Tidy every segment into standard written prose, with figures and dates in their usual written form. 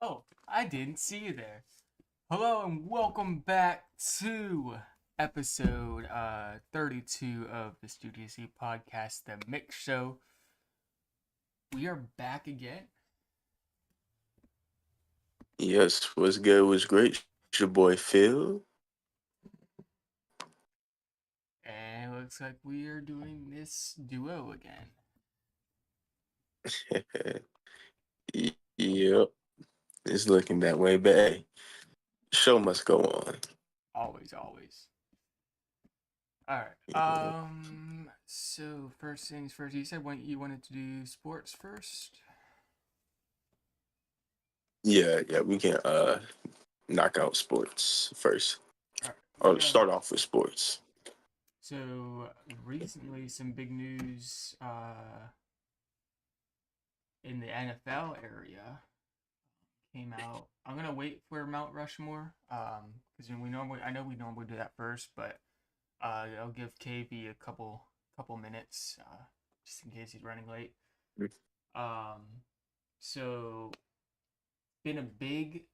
Oh, I didn't see you there. Hello and welcome back to episode 32 of the Studio C podcast, The Mix Show. We are back again. Yes, what's good? What's great? It's your boy Phil. And it looks like we are doing this duo again. Yep, it's looking that way, but hey, show must go on. Always, always. Alright. So first things first, you said you wanted to do sports first? Yeah, we can knock out sports first. Alright. Or start off with sports. So recently some big news in the NFL area came out. I'm gonna wait for Mount Rushmore, because I know we normally do that first, but I'll give KB a couple minutes, just in case he's running late. Um, so been a big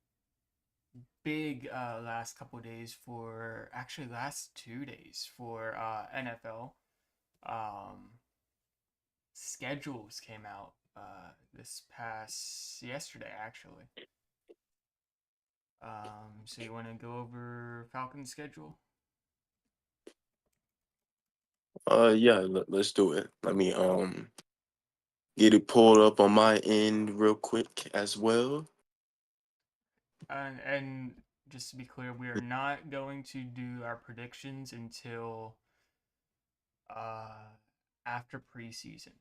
last couple days for actually last 2 days for NFL. Um, Schedules came out this past yesterday actually. So you want to go over Falcon's schedule? Yeah, let's do it. Let me get it pulled up on my end real quick as well. And just to be clear, we are not going to do our predictions until uh after preseason.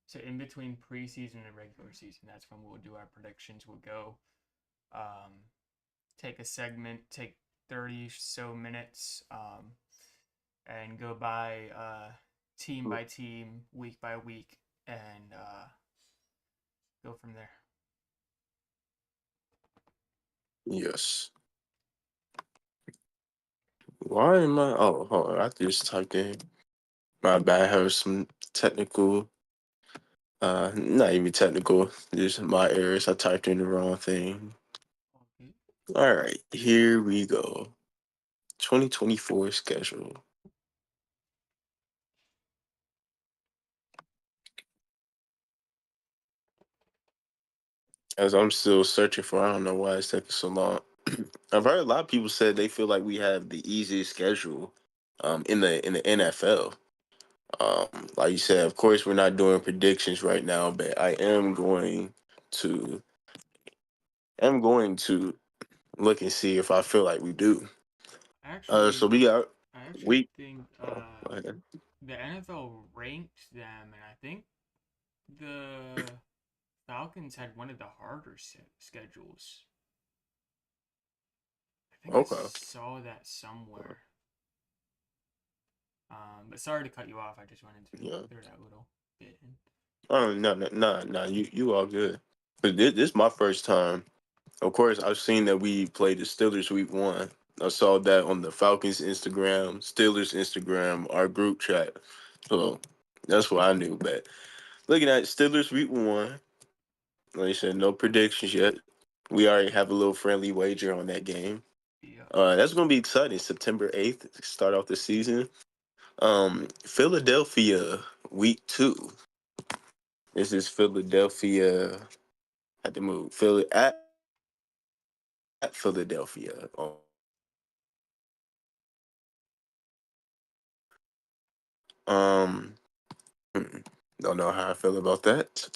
So in between preseason and regular season, that's when we'll do our predictions. We'll go take a segment, take 30 so minutes, and go team by team, week by week, and go from there. Yes. Why am I? Oh, hold on. I just typed in. My bad. I have some technical. Not even technical. Just my errors. I typed in the wrong thing. Okay. All right, here we go. 2024 schedule. As I'm still searching for, I don't know why it's taking so long. I've heard a lot of people said they feel like we have the easiest schedule, in the NFL. Like you said, of course, we're not doing predictions right now, but to, am going to look and see if I feel like we do. So Actually, we got I actually week. think Oh, go ahead. the NFL ranked them, and I think the Falcons had one of the harder schedules. I think I Okay. saw that somewhere. But sorry to cut you off. I just wanted to Yeah. throw that little bit in. Oh no, no, no, no. You all good. But this is my first time. Of course, I've seen that we played the Steelers week one. I saw that on the Falcons Instagram, Steelers Instagram, our group chat. So that's what I knew. But looking at Steelers week one, like I said, no predictions yet. We already have a little friendly wager on that game. Yeah. That's gonna be exciting. September 8th, start off the season. Philadelphia week two. This is Philadelphia. Had to move. Philly at Philadelphia. Um, hmm, don't know how I feel about that.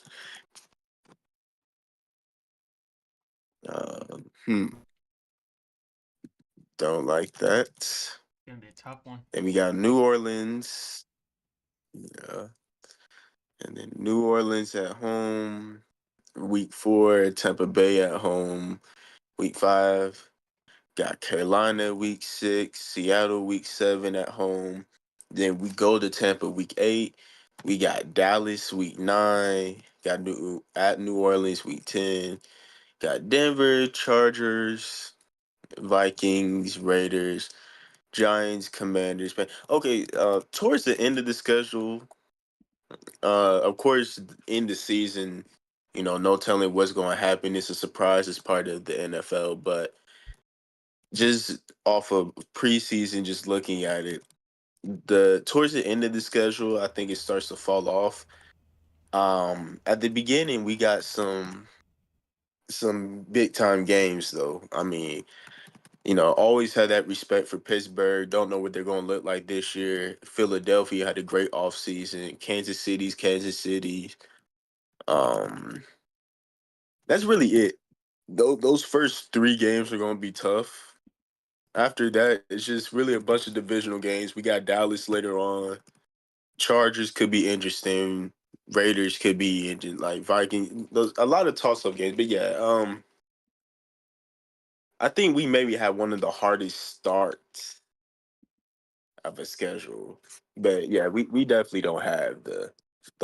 Uh, hmm, don't like that. Gonna be a tough one. Then we got New Orleans. Yeah. And then New Orleans at home. Week four, Tampa Bay at home. Week five, got Carolina week six, Seattle week seven at home. Then we go to Tampa week eight. We got Dallas week nine. Got New Orleans week 10. Got Denver, Chargers, Vikings, Raiders, Giants, Commanders. Okay, towards the end of the schedule, of course, in the season, no telling what's going to happen. It's a surprise. It's part of the NFL, but just off of preseason, just looking at it, the towards the end of the schedule, I think it starts to fall off. At the beginning, we got some big time games though. I mean, always had that respect for Pittsburgh. Don't know what they're going to look like this year. Philadelphia had a great offseason. Kansas City. Um, that's really it. Those first three games are going to be tough. After that, it's just really a bunch of divisional games. We got Dallas later on. Chargers could be interesting. Raiders could be interesting. Like Vikings. A lot of toss up games. But yeah, I think we maybe have one of the hardest starts of a schedule. But yeah, we definitely don't have the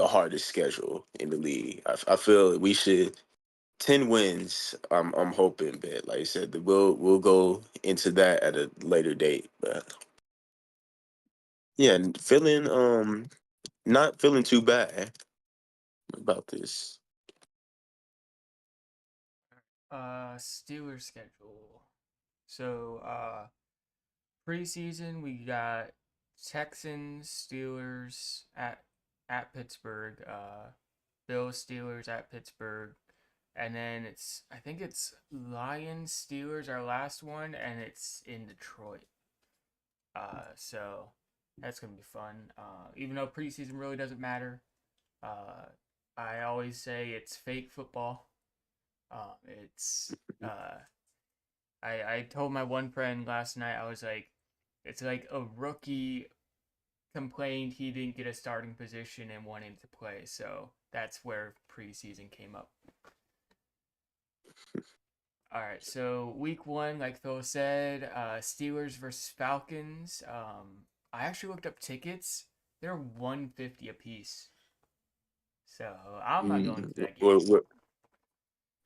hardest schedule in the league. I feel we should 10 wins. I'm hoping, but like I said, we'll go into that at a later date. But yeah, and not feeling too bad about this. Steelers schedule. So, preseason we got Texans, Steelers at Pittsburgh, Bills, Steelers at Pittsburgh, and then I think it's Lions, Steelers our last one, and it's in Detroit. So that's gonna be fun. Even though preseason really doesn't matter, uh, I always say it's fake football. It's I told my one friend last night, I was like, it's like a rookie complained he didn't get a starting position and wanted to play, so that's where preseason came up. All right, so week one, like Phil said, Steelers versus Falcons. I actually looked up tickets. They're 150 a piece. So I'm not going to that game.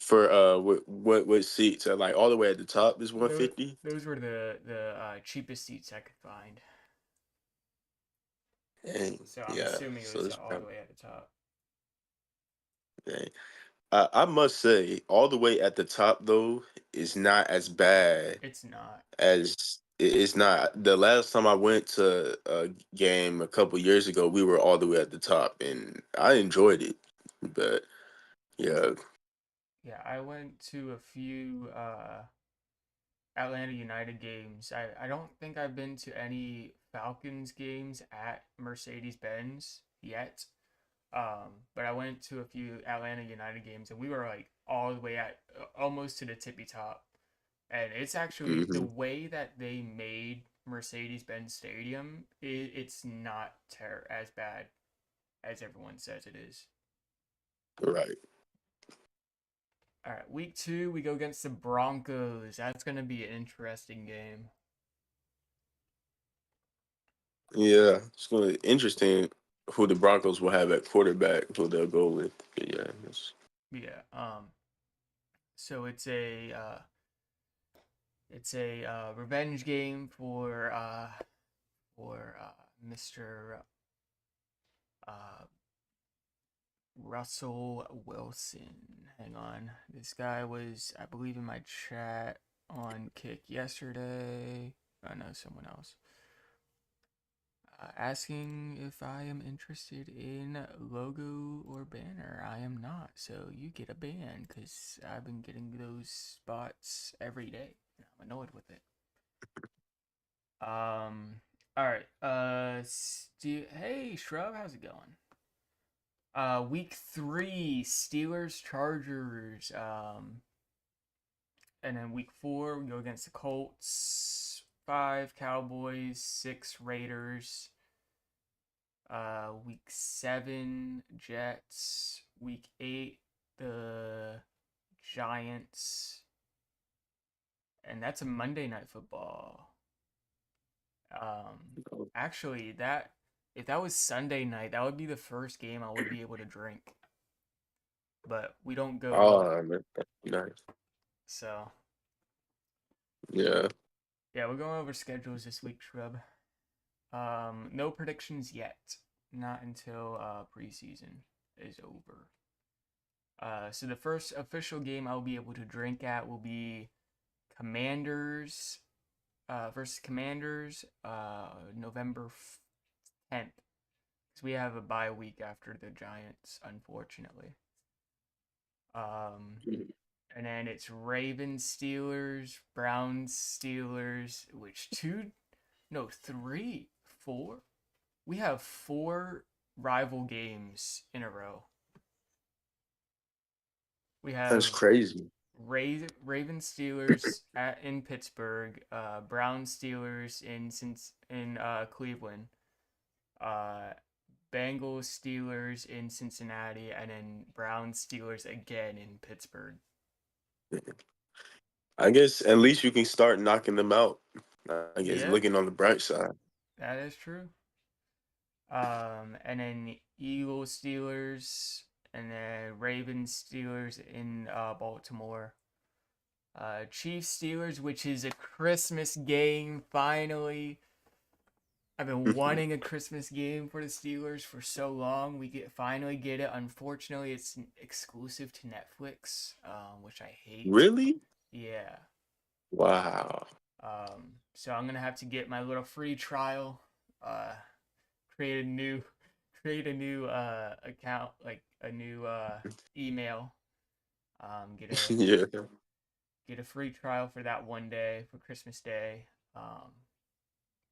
For what seats are like all the way at the top is 150? Those were the cheapest seats I could find. Dang. So I'm Yeah. assuming it So was it's all the probably way at the top. dang. I must say, all the way at the top though is not as bad It's not. as it's not. The last time I went to a game a couple years ago, we were all the way at the top, and I enjoyed it. But yeah, Yeah, I went to a few Atlanta United games. I don't think I've been to any Falcons games at Mercedes Benz yet. But I went to a few Atlanta United games and we were like all the way at almost to the tippy top. And it's actually the hmm way that they made Mercedes Benz Stadium, it's not as bad as everyone says it is. right. All right, week two, we go against the Broncos. That's going to be an interesting game. Yeah, it's gonna be interesting who the Broncos will have at quarterback, who they'll go with. But yeah, Yeah. So it's a revenge game for Mr. Uh, Russell Wilson. Hang on. This guy was, I believe, in my chat on Kick yesterday. I know someone else. Asking if I am interested in logo or banner. I am not. So you get a ban because I've been getting those spots every day. And I'm annoyed with it. All right. Hey, Shrub, how's it going? Week three, Steelers, Chargers. And then week four, we go against the Colts. 5, Cowboys. 6, Raiders. Week 7, Jets. Week 8, the Giants. And that's a Monday Night Football. Actually, that if that was Sunday night, that would be the first game I would be able to drink. But we don't go, oh man, nice. so Yeah. yeah, we're going over schedules this week, Shrub. No predictions yet. Not until preseason is over. So the first official game I'll be able to drink at will be Commanders versus Commanders, November 10th. Because we have a bye week after the Giants, unfortunately. And then it's Ravens Steelers, Browns Steelers, which three, four. We have 4 rival games in a row. We That's have crazy. Ravens Steelers in Pittsburgh, Browns Steelers in Cleveland, uh, Bengals Steelers in Cincinnati, and then Browns Steelers again in Pittsburgh. I guess at least you can start knocking them out. I guess Yeah, looking on the bright side. that is true. And then Eagles Steelers, and then Ravens Steelers in Baltimore. Chiefs Steelers, which is a Christmas game. Finally, I've been wanting a Christmas game for the Steelers for so long. We finally get it. Unfortunately, it's exclusive to Netflix, which I hate. Really? Yeah. Wow. So I'm gonna have to get my little free trial. Uh, create a new, create a new account, like a new email. Get a Yeah. get a free trial for that one day for Christmas Day.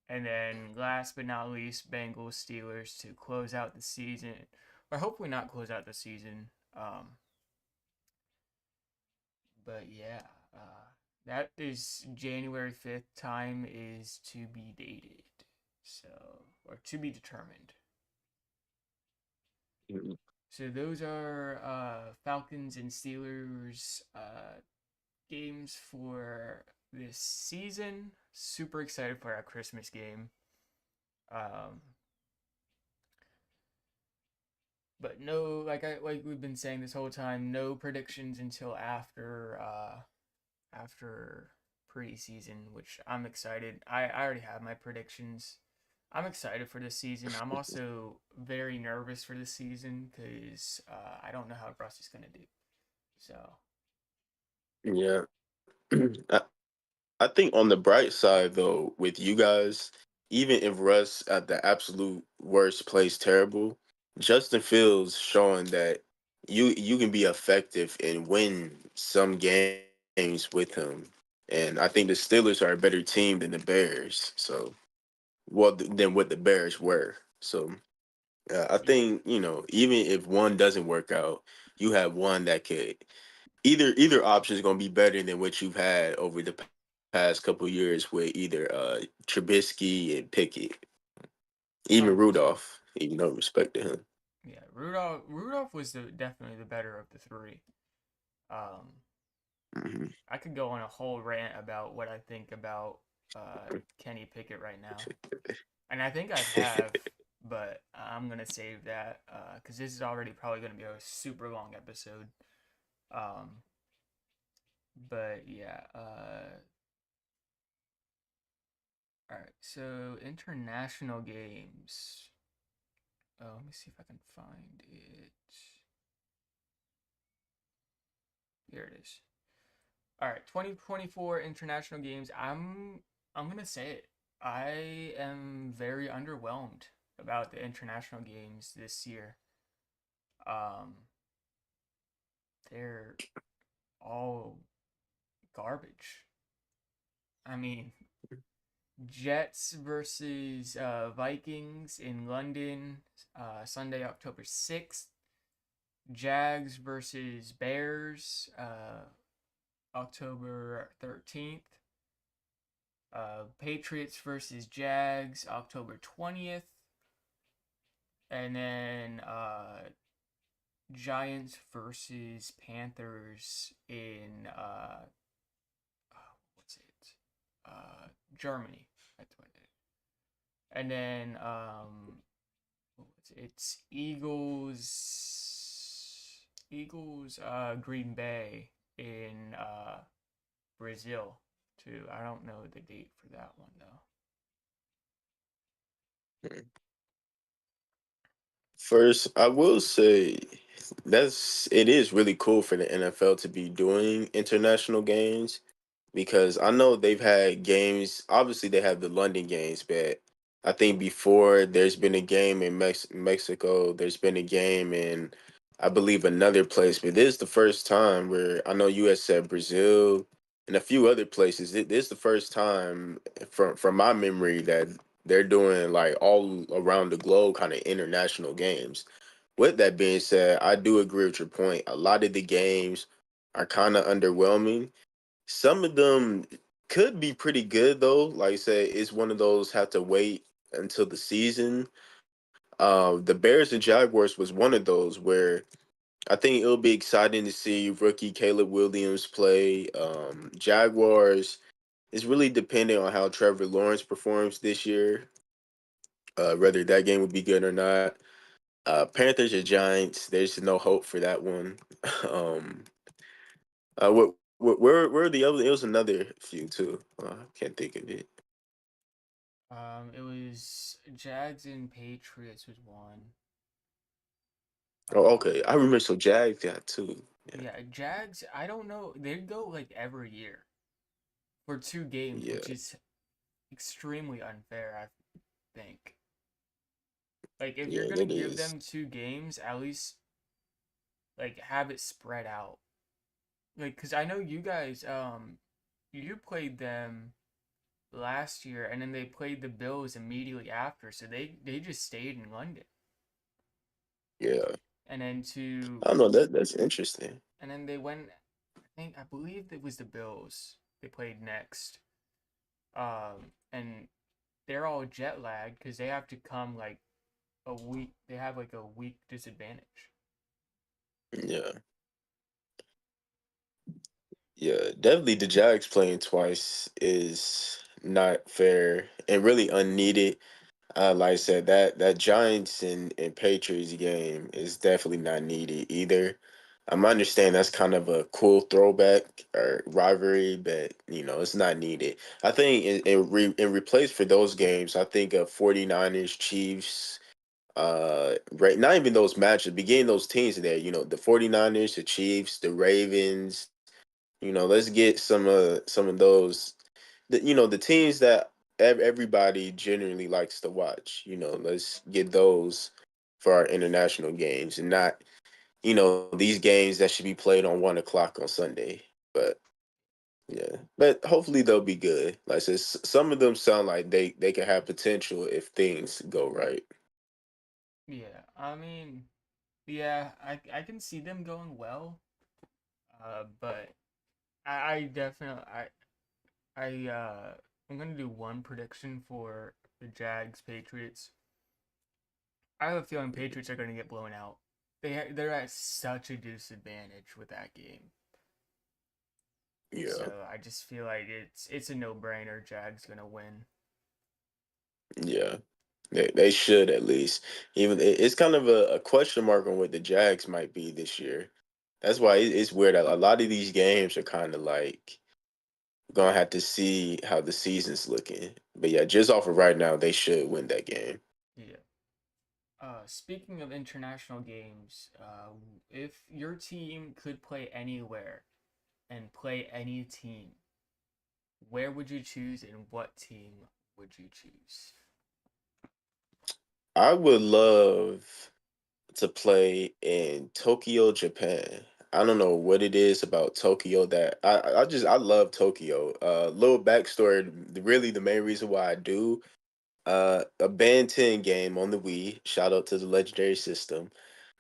And then last but not least, Bengals Steelers to close out the season, or hopefully not close out the season. But yeah, that is January 5th. Time is to be dated. So or to be determined. Mhm. So those are Falcons and Steelers games for this season. Super excited for our Christmas game. Um, but no, like we've been saying this whole time, no predictions until after preseason, which I'm excited. I already have my predictions. I'm excited for this season. I'm also very nervous for this season because I don't know how Russ is gonna do. So Yeah. I, I think on the bright side though, with you guys, even if Russ at the absolute worst plays terrible, Justin Fields showing that you can be effective and win some games with him. And I think the Steelers are a better team than the Bears. So than what the Bears were. So I yeah, think even if one doesn't work out, you have one that could either option is going to be better than what you've had over the past couple years with either Trubisky and Pickett, even 100%. Rudolph. Even though respect to him. Yeah, Rudolph was definitely the better of the three. Um, Hmm. I could go on a whole rant about what I think about Kenny Pickett right now, and I think I have, but I'm gonna save that because this is already probably gonna be a super long episode. Um, but yeah, all right. So international games. Oh, let me see if I can find it. Here it is. All right, 2024 international games. I'm gonna say it. I am very underwhelmed about the international games this year. Um, they're all garbage. I mean, Jets versus Vikings in London, Sunday, October 6th. Jags versus Bears, October 13th. Patriots versus Jags, October 20th. And then Giants versus Panthers in what's it? Germany. That's what it is. And then it's Eagles Green Bay in Brazil too. I don't know the date for that one though. First, I will say it is really cool for the NFL to be doing international games because I know they've had games. Obviously, they have the London games, but I think before there's been a game in Mexico. There's been a game in, I believe, another place. But this is the first time where I know U.S. said Brazil and a few other places. This is the first time from my memory that they're doing like all around the globe kind of international games. With that being said, I do agree with your point. A lot of the games are kind of underwhelming. Some of them could be pretty good though. Like I said, it's one of those have to wait until the season. The Bears and Jaguars was one of those where I think it'll be exciting to see rookie Caleb Williams play. Jaguars is really dependent on how Trevor Lawrence performs this year, whether that game would be good or not. Panthers or Giants, there's no hope for that one. um, where are the other? It was another few too. Can't think of it. It was Jags and Patriots was one. Oh, Um, okay. I remember. So Jags got two. Yeah, yeah, Jags. I don't know. They go like every year for two games, yeah, which is extremely unfair. I think. Like if you're yeah. gonna That give is. them two games, at least like have it spread out. Like, cause I know you guys, you played them last year, and then they played the Bills immediately after, so they just stayed in London, Yeah, and then to I don't know. That's interesting. and then they went. I believe it was the Bills they played next, and they're all jet lagged because they have to come like a week. They have like a week disadvantage. Yeah. Yeah, definitely the Jags playing twice is not fair and really unneeded. Like I said, that Giants and Patriots game is definitely not needed either. I understand that's kind of a cool throwback or rivalry, but it's not needed. I think in replace for those games, I think of 49ers, Chiefs, right, not even those matches, beginning those teams there, the 49ers, the Chiefs, the Ravens, let's get some of those the teams that everybody generally likes to watch. Let's get those for our international games and not these games that should be played on 1 o'clock on Sunday. But yeah, but hopefully they'll be good. Like I said, some of them sound like they can have potential if things go right. Yeah, I mean, yeah, I can see them going well. But I definitely I'm gonna do one prediction for the Jags Patriots. I have a feeling Patriots are gonna get blown out. They're at such a disadvantage with that game. Yeah, So I just feel like it's a no brainer. Jags gonna win. yeah. They should at least. Even it's kind of a question mark on what the Jags might be this year. That's why it's weird. A lot of these games are kind of like gonna have to see how the season's looking. But yeah, just off of right now, they should win that game. Yeah. Speaking of international games, if your team could play anywhere and play any team, where would you choose and what team would you choose? I would love to play in Tokyo, Japan. I don't know what it is about Tokyo that I love Tokyo. Little backstory, really the main reason why I do. A Ben 10 game on the Wii. Shout out to the legendary system.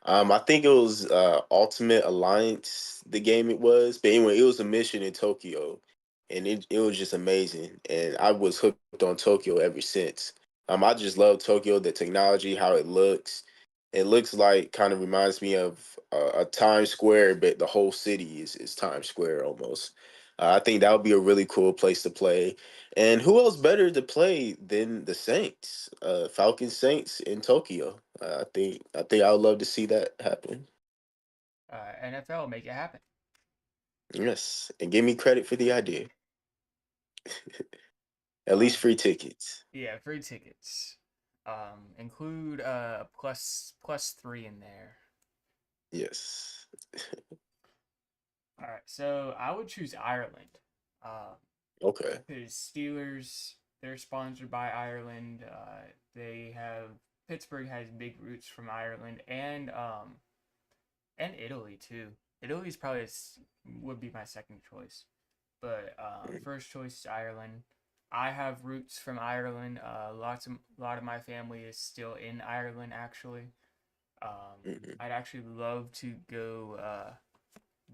I think it was Ultimate Alliance, the game it was. But anyway, it was a mission in Tokyo, and it was just amazing. And I was hooked on Tokyo ever since. I just love Tokyo, the technology, how it looks. It looks like kind of reminds me of a Times Square, but the whole city is Times Square almost. I think that would be a really cool place to play. And who else better to play than the Saints, Falcons Saints in Tokyo? I think I would love to see that happen. NFL, make it happen. Yes, and give me credit for the idea. At Uh, least free tickets. yeah, free tickets. Include plus three in there. Yes. All right, so I would choose Ireland. Um, Okay. because Steelers, they're sponsored by Ireland. They have Pittsburgh has big roots from Ireland and Italy too. Italy's probably would be my second choice, but first choice is Ireland. I have roots from Ireland. A lot of my family is still in Ireland actually. Hmm. I'd actually love to go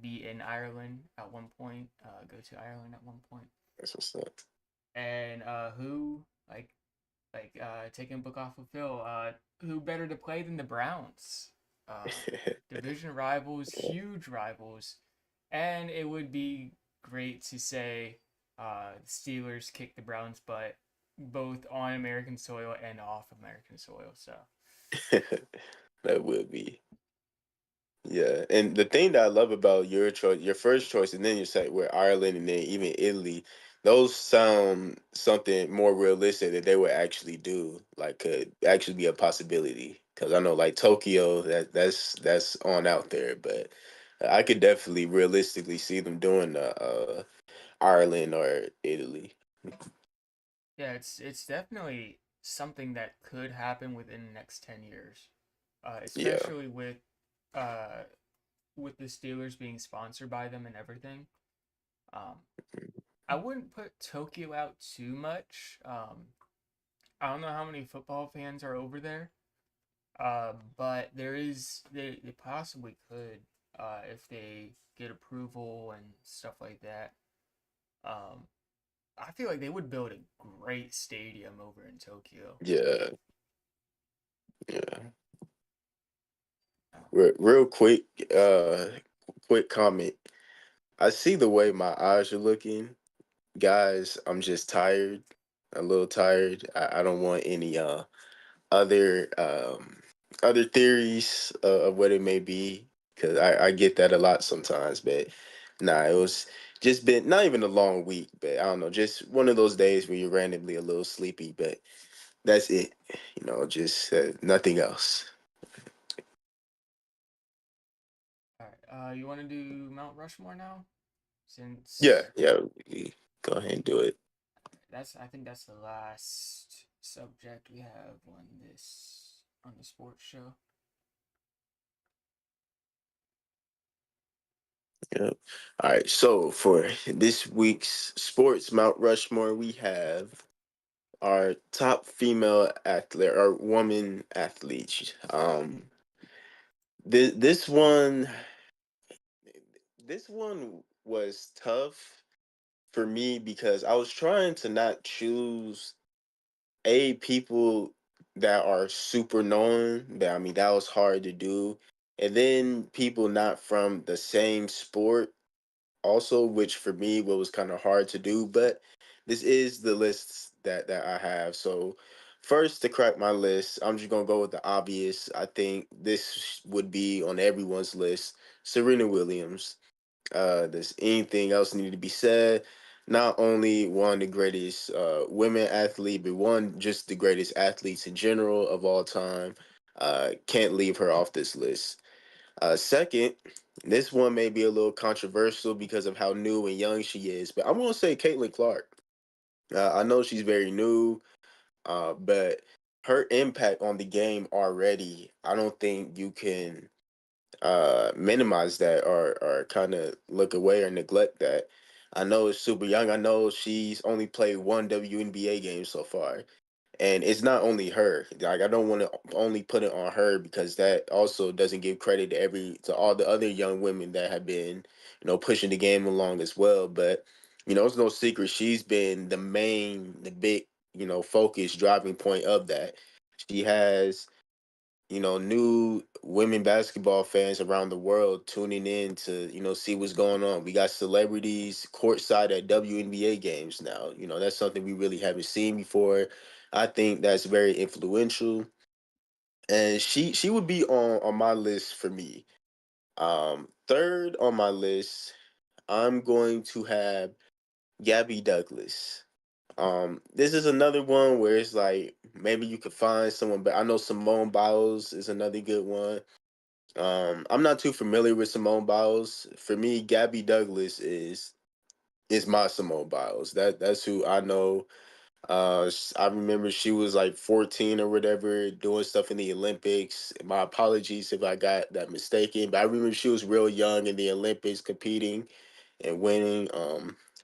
be in Ireland at one point. Go to Ireland at one point. That's what's up. And who taking a book off of Phil? Who better to play than the Browns? Division rivals, huge rivals, and it would be great to say the Steelers kicked the Browns' butt both on American soil and off American soil. So That would be. Yeah, and the thing that I love about your choice, your first choice, and then your second, where Ireland and then even Italy, those sound something more realistic that they would actually do, like could actually be a possibility. Because I know like Tokyo, that's on out there, but I could definitely realistically see them doing Ireland or Italy. yeah, it's definitely something that could happen within the next 10 years, Yeah. especially uh, with the Steelers being sponsored by them and everything. Um, I wouldn't put Tokyo out too much. I don't know how many football fans are over there, but they possibly could if they get approval and stuff like that. Um, I feel like they would build a great stadium over in Tokyo. Yeah, yeah. Real quick, quick comment. I see the way my eyes are looking, guys. I'm just tired, a little tired. I don't want any other other theories of what it may be because I get that a lot sometimes. But nah, it was just been not even a long week, but I don't know, just one of those days where you're randomly a little sleepy. But that's it, just nothing else. All right. You want to do Mount Rushmore now? Yeah, Since yeah. Go ahead and do it. I think that's the last subject we have on the sports show. Yeah. All right. So for this week's sports Mount Rushmore, we have our top female athlete or woman athletes. This one, this one was tough for me because I was trying to not choose people that are super known. That I mean, that was hard to do, and then people not from the same sport also, which for me what was kind of hard to do. But this is the list that I have. So first to crack my list, I'm just gonna go with the obvious. I think this would be on everyone's list. Serena Williams. Does anything else need to be said? Not only one of the greatest women athlete, but one just the greatest athletes in general of all time. Can't leave her off this list. Second, this one may be a little controversial because of how new and young she is, but I'm gonna say Caitlin Clark. I know she's very new, but her impact on the game already, I don't think you can minimize that or kind of look away or neglect that. I know it's super young. I know she's only played one WNBA game so far, and it's not only her. Like I don't want to only put it on her because that also doesn't give credit to all the other young women that have been, pushing the game along as well. But it's no secret she's been the big, focus driving point of that. She has new women basketball fans around the world tuning in to, see what's going on. We got celebrities courtside at WNBA games now. That's something we really haven't seen before. I think that's very influential. And she would be on my list for me. Third on my list, I'm going to have Gabby Douglas. This is another one where it's like maybe you could find someone, but I know Simone Biles is another good one. I'm not too familiar with Simone Biles. For me, Gabby Douglas is my Simone Biles. That's who I know. I remember she was like 14 or whatever, doing stuff in the Olympics. My apologies if I got that mistaken, but I remember she was real young in the Olympics, competing and winning.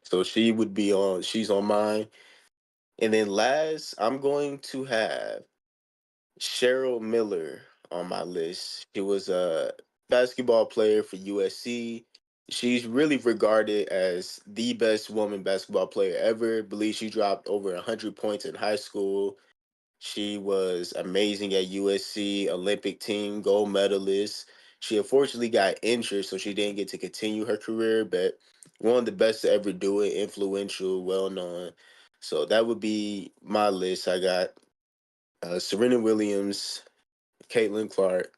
So she would be on. She's on mine. And then last, I'm going to have Cheryl Miller on my list. She was a basketball player for USC. She's really regarded as the best woman basketball player ever. I believe she dropped over 100 points in high school. She was amazing at USC, Olympic team, gold medalist. She unfortunately got injured, so she didn't get to continue her career, but one of the best to ever do it, influential, well known. So that would be my list. I got Serena Williams, Caitlin Clark,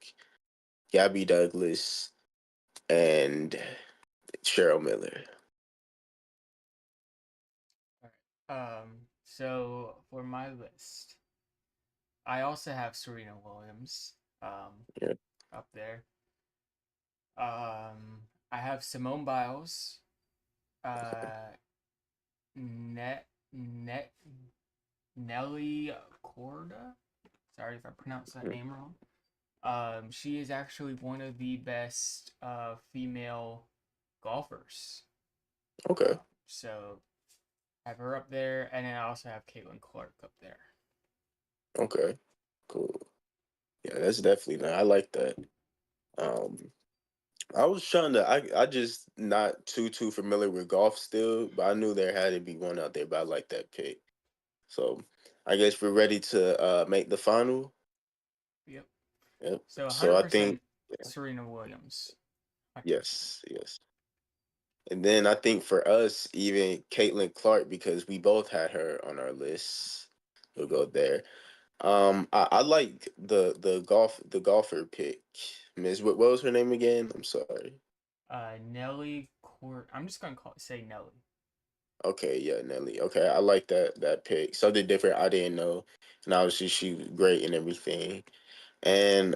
Gabby Douglas, and Cheryl Miller. All right. So for my list, I also have Serena Williams Yeah. up there. I have Simone Biles, uh, Net Net Nelly Corda. Sorry if I pronounced that name wrong. She is actually one of the best female golfers. Okay. So I have her up there, and then I also have Caitlin Clark up there. Okay. Cool. Yeah, that's definitely not. I like that. Um, I was trying to. I just not too familiar with golf still, but I knew there had to be one out there. But I like that pick. So I guess we're ready to make the final. Yep. Yep. So So I think 100% Serena Williams. 100%. yes. And then I think for us, even Caitlin Clark, because we both had her on our list. We'll go there. I like the golfer pick. Miss, what was her name again? I'm sorry. Nelly Court. I'm just gonna say Nelly. Okay, yeah, Nelly. Okay, I like that pick. Something different I didn't know, and obviously she was great and everything. And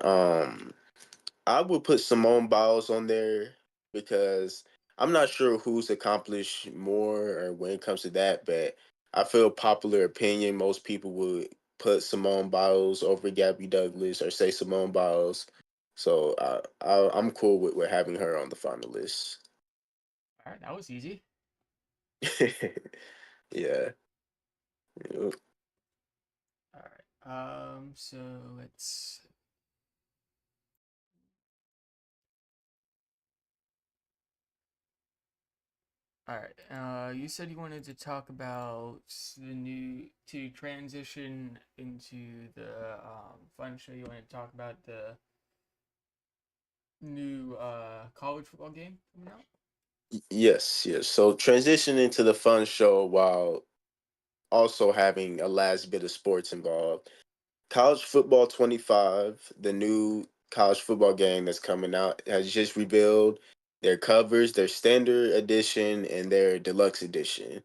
I would put Simone Biles on there because I'm not sure who's accomplished more or when it comes to that, but I feel popular opinion most people would put Simone Biles over Gabby Douglas or say Simone Biles. So I'm cool with having her on the final list. All right, that was easy. Yeah. Yep. All right. So let's. All right. You said you wanted to talk about the new to transition into the fun show. You want to talk about the new college football game coming out? Yes. So transition into the fun show while also having a last bit of sports involved. College Football 25, the new college football game that's coming out, has just revealed their covers, their standard edition and their deluxe edition.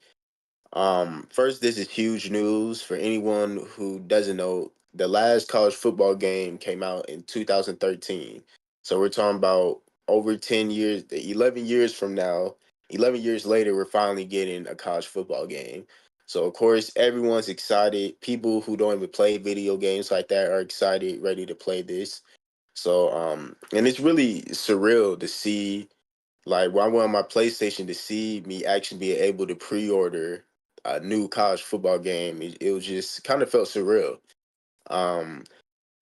First, this is huge news for anyone who doesn't know. The last college football game came out in 2013. So we're talking about over 10 years, 11 years from now, 11 years later, we're finally getting a college football game. So, of course, everyone's excited. People who don't even play video games like that are excited, ready to play this. So, and it's really surreal to see like when I went on my PlayStation to see me actually be able to pre-order a new college football game, it was just kind of felt surreal. Um,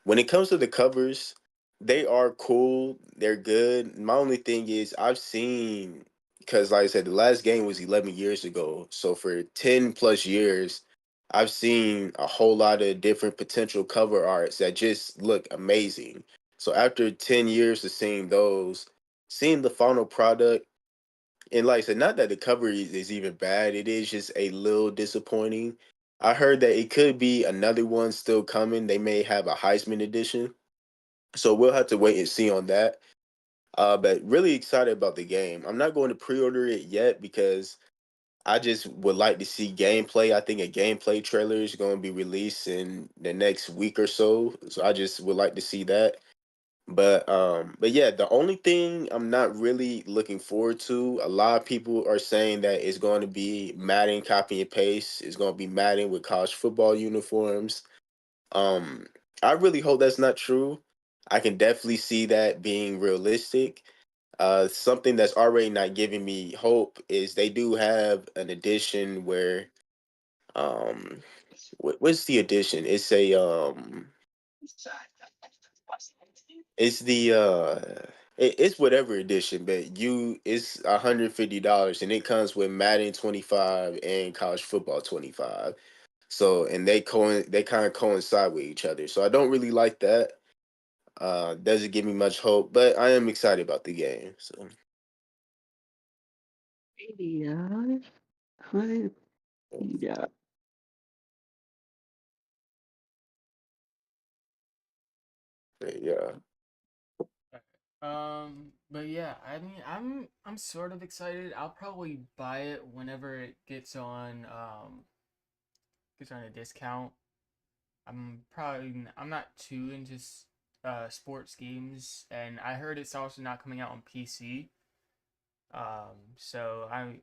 when it comes to the covers, they are cool. They're good. My only thing is I've seen because like I said, the last game was 11 years ago. So for 10 plus years, I've seen a whole lot of different potential cover arts that just look amazing. So after 10 years of seeing those, seeing the final product, and like I said, not that the cover is even bad, it is just a little disappointing. I heard that it could be another one still coming. They may have a Heisman edition. So we'll have to wait and see on that. But really excited about the game. I'm not going to pre-order it yet because I just would like to see gameplay. I think a gameplay trailer is going to be released in the next week or so. So I just would like to see that. But yeah, the only thing I'm not really looking forward to, a lot of people are saying that it's going to be Madden copy and paste. It's going to be Madden with college football uniforms. Um, I really hope that's not true. I can definitely see that being realistic. Something that's already not giving me hope is they do have an edition where um, what's the edition? It's the it's whatever edition, but it's $150 and it comes with Madden 25 and College Football 25. So and they kind of coincide with each other. So I don't really like that. Doesn't give me much hope, but I am excited about the game. So Yeah, could yeah. yeah. Okay. But yeah, I mean, I'm sort of excited. I'll probably buy it whenever it gets on a discount. I'm not too into sports games, and I heard it's also not coming out on PC. So I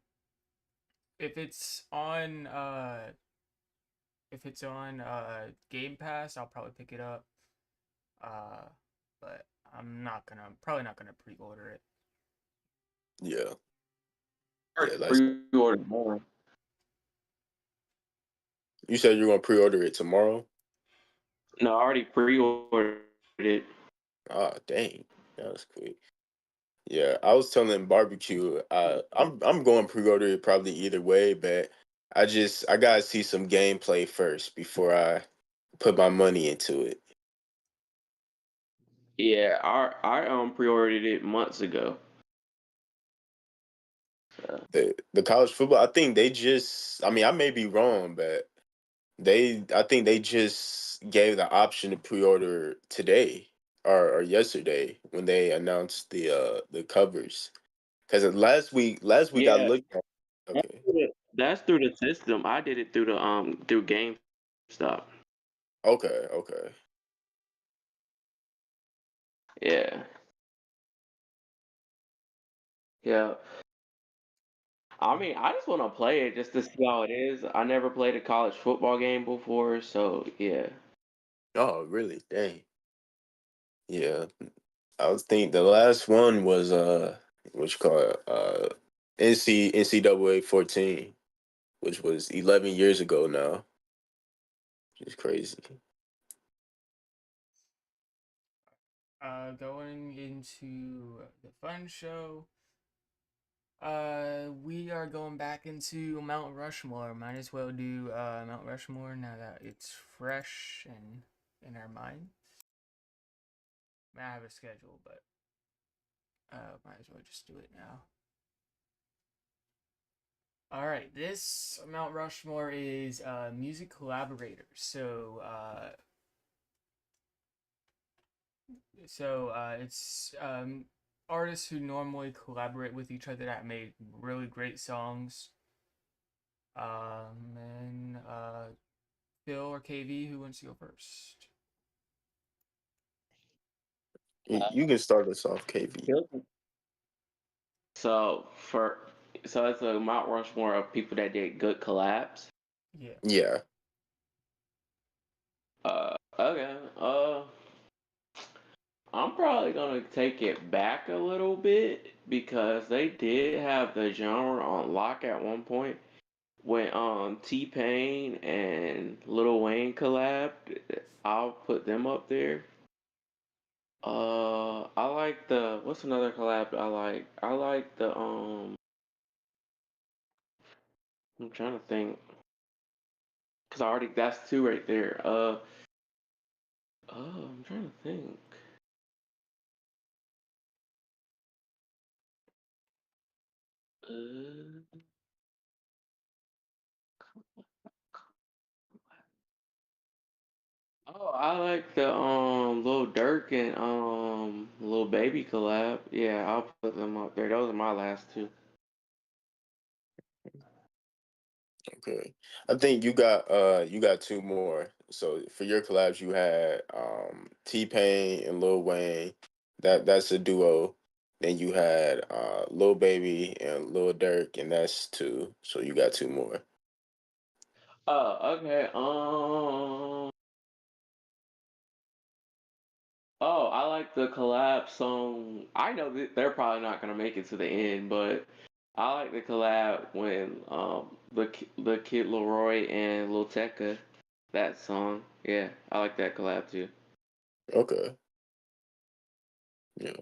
if it's on Game Pass, I'll probably pick it up. Uh, but probably not gonna pre-order it. Yeah. I Yeah, already like pre-ordered more. you said you're gonna pre-order it tomorrow. No, I already pre-ordered it. Ah, dang. That was quick. Yeah, I was telling barbecue. I'm going pre-order probably either way, but I gotta see some gameplay first before I put my money into it. Yeah, I pre-ordered it months ago. So, The college football, I think they just. I mean, I may be wrong, but I think they just gave the option to pre-order today or yesterday when they announced the covers. Because last week I yeah, looked at. Okay, that's through the system. I did it through GameStop. okay. Yeah, yeah. I mean, I just want to play it just to see how it is. I never played a college football game before, so yeah. Oh, really? Dang. Yeah, I was think the last one was what you call it NCAA 14, which was 11 years ago now. It's crazy. Going into the fun show. We are going back into Mount Rushmore. Might as well do Mount Rushmore now that it's fresh and in our mind. I have a schedule, but might as well just do it now. All right, this Mount Rushmore is music collaborators. It's artists who normally collaborate with each other that made really great songs. And Phil or KV, who wants to go first? You can start us off, KV. So so it's a Mount Rushmore of people that did good collabs. Yeah. Yeah. Okay. I'm probably gonna take it back a little bit because they did have the genre on lock at one point when T Pain and Lil Wayne collabed. I'll put them up there. I like the what's another collab I like? I like the I'm trying to think because I already that's two right there. I'm trying to think. Uh, oh, I like the Lil Durk and Lil Baby collab. Yeah, I'll put them up there. Those are my last two. Okay. I think you got two more. So for your collabs you had T Pain and Lil Wayne. That's a duo. Then you had Lil Baby and Lil Durk, and that's two. So you got two more. Okay. Oh, I like the collab song. I know that they're probably not gonna make it to the end, but I like the collab when the Kid Leroy and Lil Tecca that song. Yeah, I like that collab too. Okay. Yeah.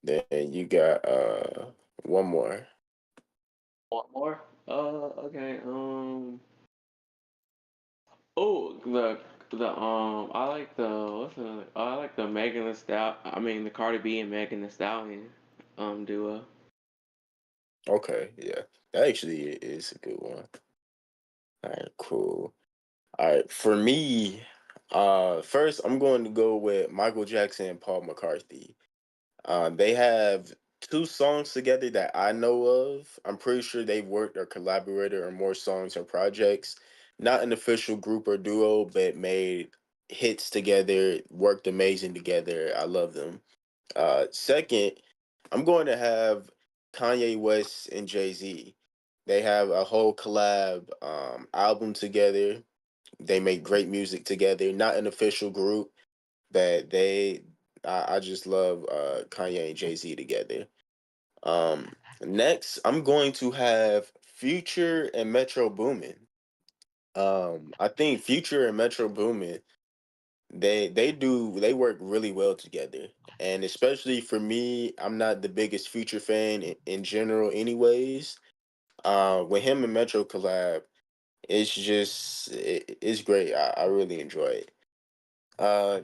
Then you got one more. One more. Okay. Oh, I like the what's another? I like the Megan Thee Stallion. I mean the Cardi B and Megan Thee Stallion duo. Okay, yeah. That actually is a good one. All right, cool. All right, for me, first I'm going to go with Michael Jackson and Paul McCartney. They have two songs together that I know of. I'm pretty sure they've worked or collaborated on more songs or projects. Not an official group or duo, but made hits together, worked amazing together. I love them. Second, I'm going to have Kanye West and Jay Z. They have a whole collab album together. They make great music together. Not an official group, but I just love Kanye and Jay Z together. Next, I'm going to have Future and Metro Boomin. I think Future and Metro Boomin they work really well together, and especially for me, I'm not the biggest Future fan in general, anyways. With him and Metro collab, it's great. I really enjoy it. Uh,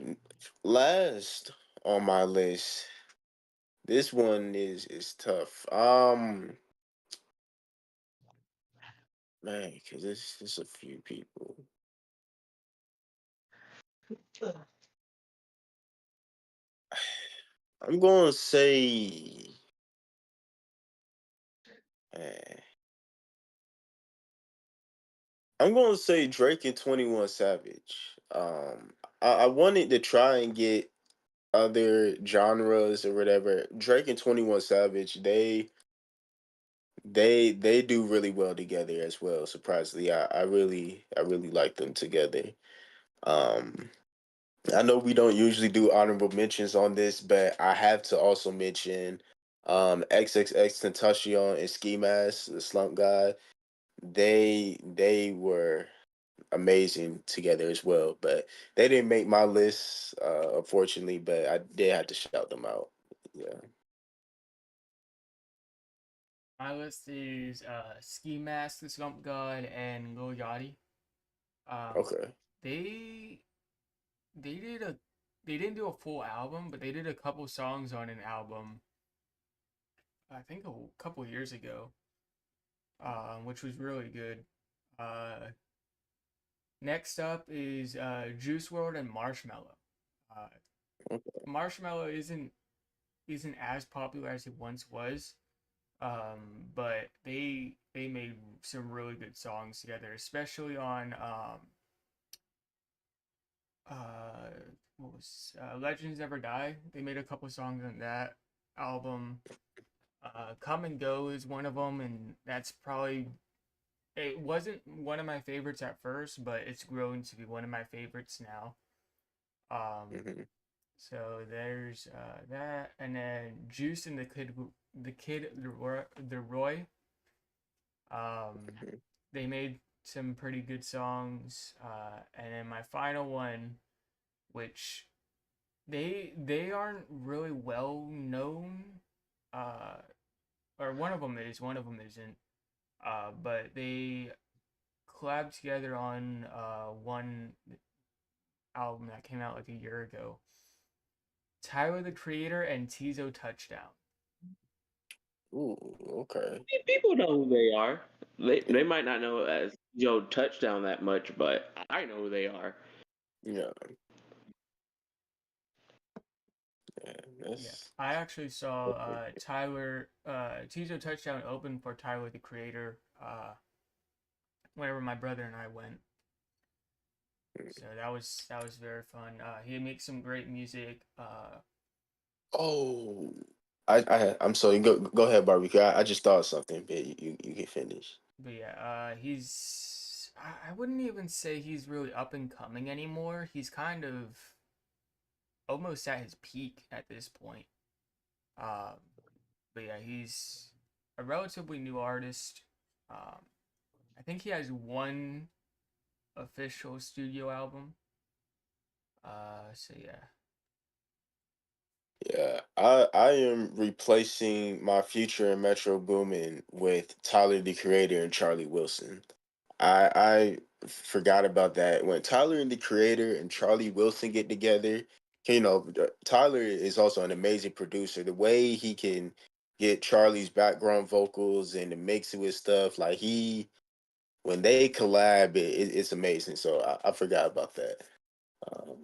last on my list, this one is tough. Man, because there's a few people. I'm gonna say, man, I'm gonna say Drake and 21 Savage. I wanted to try and get other genres or whatever. Drake and 21 Savage, they do really well together as well. Surprisingly, I really like them together. Um, I know we don't usually do honorable mentions on this, but I have to also mention XXX Tentacion and Ski Mask, the Slump God. They were amazing together as well, but they didn't make my list, unfortunately. But I did have to shout them out. Yeah. My list is Ski Mask, The Slump God, and Lil Yachty. Um, Okay. they they did a they didn't do a full album, but they did a couple songs on an album. I think a couple years ago, which was really good. Uh, Next up is Juice WRLD and Marshmello. Uh, Okay. Marshmello isn't as popular as it once was, but they made some really good songs together, especially on uh, what was Legends Never Die. They made a couple songs on that album. Come and Go is one of them, and that's probably it wasn't one of my favorites at first, but it's grown to be one of my favorites now. Um, Hmm. so there's that, and then Juice and the Kid the Roy. Um, they made some pretty good songs, and then my final one, which they aren't really well known, uh, or one of them isn't, but they collabed together on one album that came out like a year ago. Tyler the Creator and Tizo Touchdown. Ooh. Okay. People know who they are. They might not know as Joe Touchdown that much, but I know who they are. Yeah. Yeah. Yeah, That's I actually saw okay. Tizo Touchdown open for Tyler the Creator whenever my brother and I went. So that was very fun. He makes some great music. Oh, I'm sorry. Go ahead, barbecue. I just thought of something, but you can finish. But yeah, I wouldn't even say he's really up and coming anymore. He's kind of almost at his peak at this point. Um, but yeah, he's a relatively new artist. Um, I think he has one official studio album. So yeah, Yeah, I am replacing my future in Metro Boomin with Tyler the Creator and Charlie Wilson. I forgot about that. When Tyler and the Creator and Charlie Wilson get together, Tyler is also an amazing producer. The way he can get Charlie's background vocals and to mix it with stuff, like when they collab, it's amazing. So I forgot about that. Um,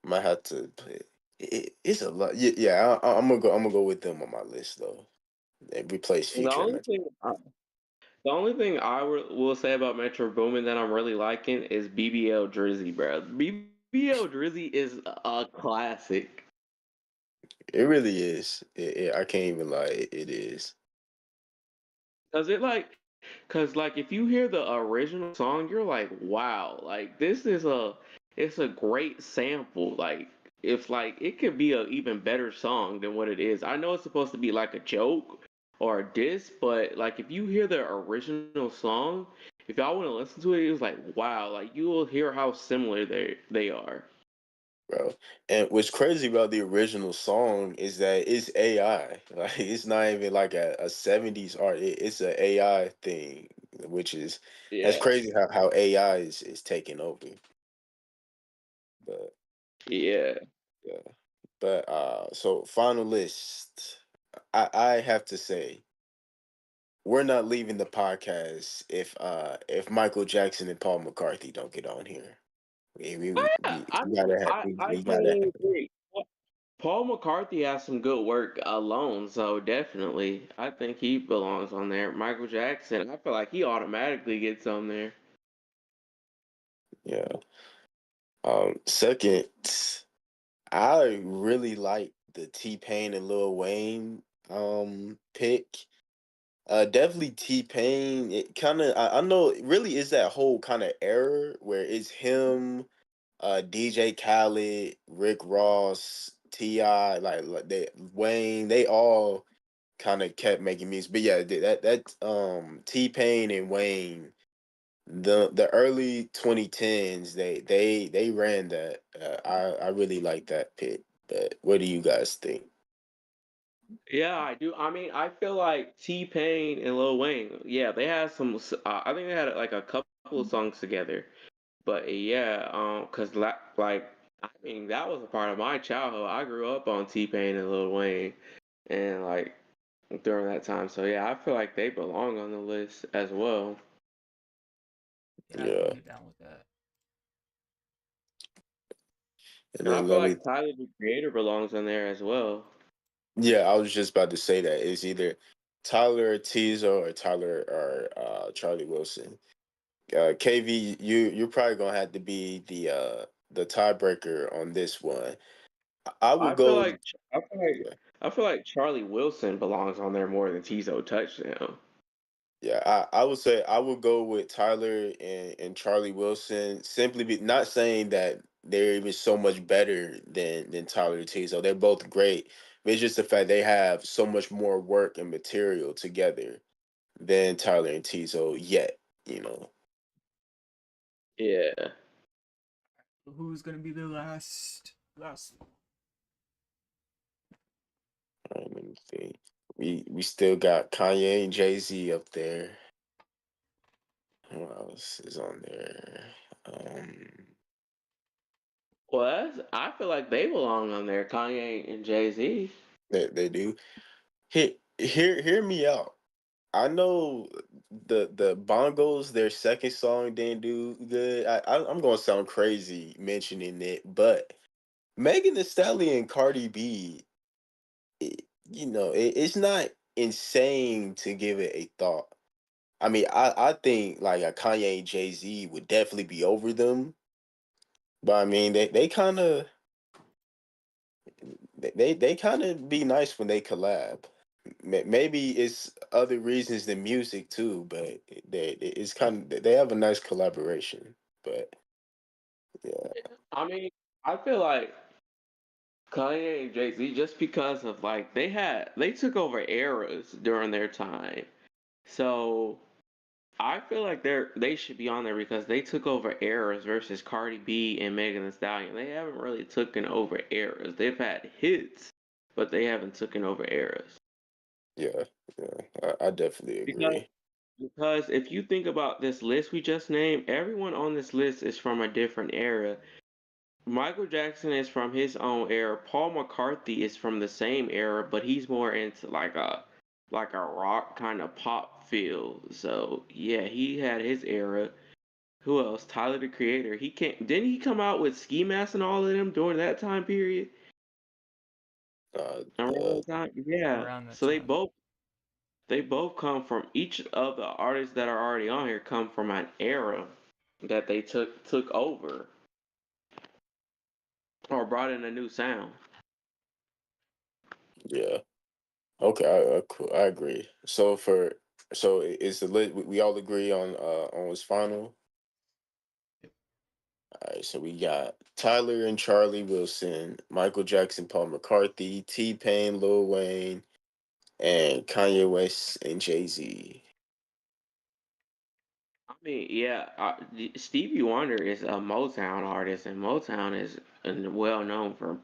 might have to play. It's a lot. Yeah, yeah. I'm gonna go. I'm gonna go with them on my list though. And replace The Future and only Metro. thing The only thing I will say about Metro Boomin that I'm really liking is BBL Drizzy, bro. BBL Drizzy is a classic. It really is. I can't even lie. It is. Cause it like, cause like if you hear the original song, you're like, wow, like it's a great sample. Like if like it could be a even better song than what it is. I know it's supposed to be like a joke or a diss, but like if you hear the original song, if y'all want to listen to it, it's like wow, like you will hear how similar they are. bro. And what's crazy about the original song is that it's AI. Like it's not even like a 70s art. It's an AI thing, which is that's Yeah, crazy how AI is taking over. But yeah. yeah. But so final list. I have to say we're not leaving the podcast if Michael Jackson and Paul McCarthy don't get on here. Yeah, I We mean, gotta have I we gotta totally have agree. Paul McCarthy has some good work alone, so definitely, I think he belongs on there. Michael Jackson, I feel like he automatically gets on there. yeah. Second, I really like the T Pain and Lil Wayne pick. Definitely T Pain. It kind of I know it really is that whole kind of era where it's him, DJ Khaled, Rick Ross, Ti, like they Wayne. They all kind of kept making music. But yeah, that T Pain and Wayne, the early 2010s, they ran that. I really like that pick. But what do you guys think? Yeah, I do. I mean, I feel like T Pain and Lil Wayne, yeah, they had some. I think they had like a couple of songs together. But yeah, cause like I mean that was a part of my childhood. I grew up on T Pain and Lil Wayne, and like during that time. So yeah, I feel like they belong on the list as well. Yeah, I can Yeah, get down with that. and And I then feel let me. like Tyler the Creator belongs on there as well. Yeah, I was just about to say that it's either Tyler Tizo or Tyler or Charlie Wilson. KV, you're probably gonna have to be the tiebreaker on this one. I would I feel go. like I feel like Yeah, I feel like Charlie Wilson belongs on there more than Tizo Touchdown. yeah. I would say I would go with Tyler and Charlie Wilson. Simply not saying that they're even so much better than Tyler and Tizo. They're both great. But it's just the fact they have so much more work and material together than Tyler and Tizo yet. You know. Yeah. Who's gonna be the last? Let me see. We still got Kanye and Jay-Z up there. Who else is on there? Well, I feel like they belong on there, Kanye and Jay Z. They do. Hear me out. I know the Bongos, their second song didn't do good. I'm gonna sound crazy mentioning it, but Megan Thee Stallion and Cardi B, it's not insane to give it a thought. I mean, I think like a Kanye and Jay Z would definitely be over them, but I mean they kind of they kind of be nice when they collab. Maybe it's other reasons than music too, but it's kind of they have a nice collaboration. But yeah, I mean, I feel like Kanye and Jay Z just because of like they took over eras during their time. So I feel like they should be on there because they took over eras versus Cardi B and Megan Thee Stallion. They haven't really taken over eras. They've had hits, but they haven't taken over eras. yeah, I definitely Because agree. because if you think about this list we just named, everyone on this list is from a different era. Michael Jackson is from his own era. Paul McCarthy is from the same era, but he's more into like a rock kind of pop feel. So yeah, he had his era. Who else? Tyler the Creator. He came didn't he come out with Ski Mask and all of them during that time period? Uh, Around uh, that time? Yeah. Around that So time. they both come from each of the artists that are already on here come from an era that they took over or brought in a new sound. yeah. Okay, cool. I agree. So is the list we all agree on what's final? Yep. All right, so we got Tyler and Charlie Wilson, Michael Jackson, Paul McCarthy, T Pain, Lil Wayne, and Kanye West and Jay Z. mean, yeah, Stevie Wonder is a Motown artist, and Motown is well known for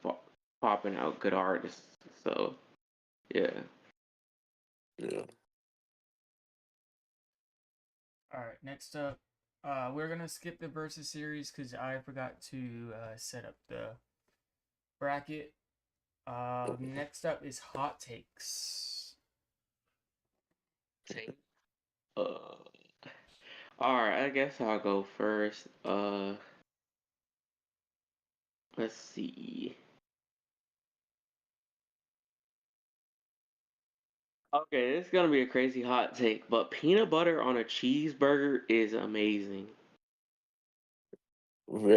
popping out good artists. So yeah. Yeah. All right, next up, we're gonna skip the versus series because I forgot to set up the bracket. Next up is hot takes. Uh, all right, I guess I'll go first. Let's see. Okay, this is gonna be a crazy hot take, but peanut butter on a cheeseburger is amazing.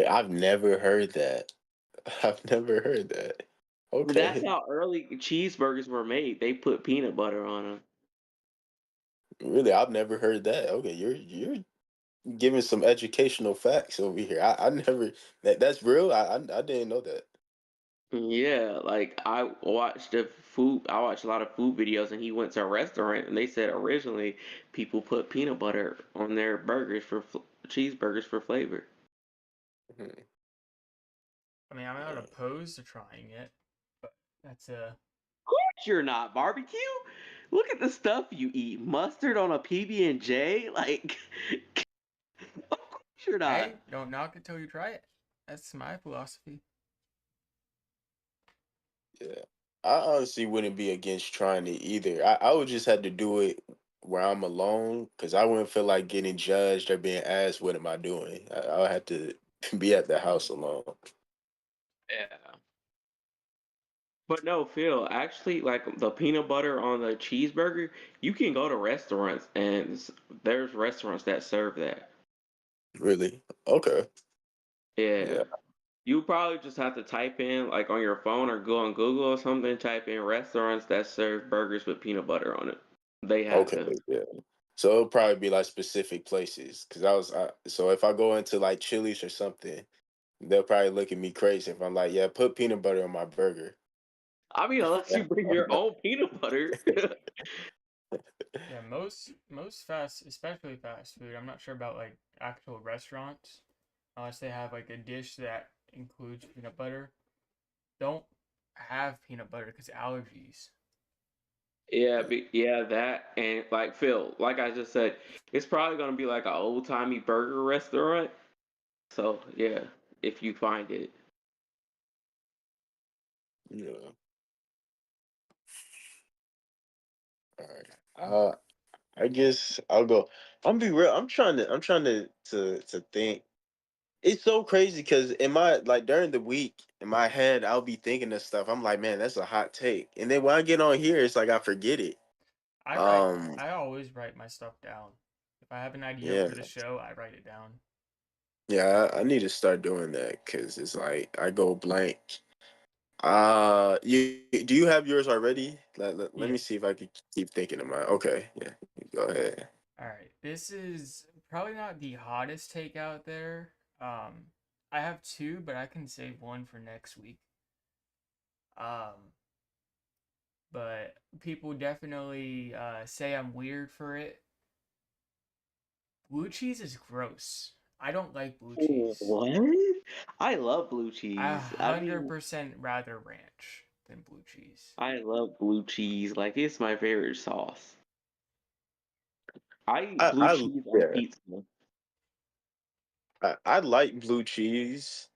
I've never heard that. I've never heard that. That's Okay. how early cheeseburgers were made. They put peanut butter on them. Really, I've never heard that. Okay, you're giving some educational facts over here. I never that's real. I didn't know that. Yeah, like I watched a lot of food videos, and he went to a restaurant, and they said originally people put peanut butter on their burgers for cheeseburgers for flavor. Mhm. I mean, I'm not Yeah. opposed to trying it, but that's a Of course you're not barbecue. Look at the stuff you eat. Mustard on a PB&J, like of course you're not. hey, don't knock it till you try it. That's my philosophy. Yeah. I honestly wouldn't be against trying it either. I would just have to do it where I'm alone because I wouldn't feel like getting judged or being asked, what am I doing? I would have to be at the house alone. Yeah. But no, Phil, actually, like the peanut butter on the cheeseburger, you can go to restaurants and there's restaurants that serve that. Really? Okay. Yeah. Yeah. You probably just have to type in, like on your phone or go on Google or something, type in restaurants that serve burgers with peanut butter on it. They have Okay. them. Yeah. So it'll probably be like specific places because so if I go into like Chili's or something, they'll probably look at me crazy if I'm like, yeah, put peanut butter on my burger. I mean, unless you bring your own peanut butter. Yeah, most fast, especially fast food. I'm not sure about like actual restaurants, unless they have like a dish that includes peanut butter. Don't have peanut butter because allergies. Yeah, yeah, that and like Phil, like I just said, it's probably gonna be like an old timey burger restaurant. So yeah, if you find it. Yeah. All right. I guess I'll go. I'm be real. I'm trying to think. It's so crazy because in my like during the week in my head I'll be thinking of stuff. I'm like, man, that's a hot take, and then when I get on here, it's like I forget it. I write. Um, I always write my stuff down. If I have an idea yeah, for the show, I write it down. yeah, I need to start doing that because it's like I go blank. You do you have yours already? Let Yeah. me see if I can keep thinking of mine. Okay, yeah, go ahead. All right. This is probably not the hottest take out there. I have two, but I can save one for next week. Um, but people definitely say I'm weird for it. Blue cheese is gross. I don't like blue cheese. What? I love blue I cheese. I mean, 100% rather ranch than blue cheese. I love blue cheese. Like it's my favorite sauce. I eat blue I cheese on yeah, pizza. I like blue cheese.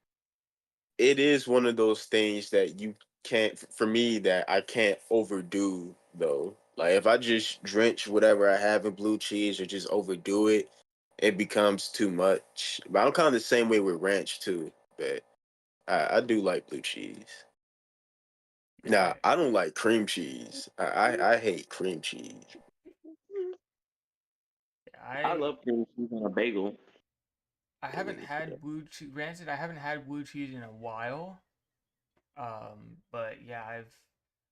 It is one of those things that you can't, for me, that I can't overdo though. Like if I just drench whatever I have in blue cheese or just overdo it, it becomes too much. But I'm kind of the same way with ranch too. But I do like blue cheese. Yeah, Nah, I don't like cream cheese. I hate cream cheese. I I love cream cheese on a bagel. I haven't Yeah. had blue cheese. Granted, I haven't had blue cheese in a while. But yeah,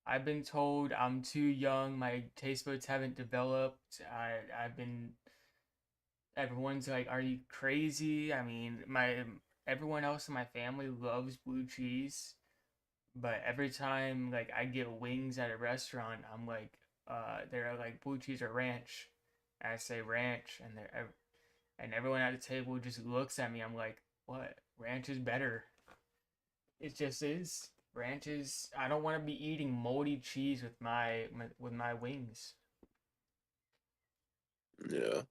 I've been told I'm too young. My taste buds haven't developed. I've been everyone's like, "Are you crazy?" I mean, my everyone else in my family loves blue cheese, but every time like I get wings at a restaurant, I'm like, they're like blue cheese or ranch. And I say ranch, and and everyone at the table just looks at me. I'm like, what? Ranch is better. It just is. Ranch is. I don't want to be eating moldy cheese with my wings. Yeah.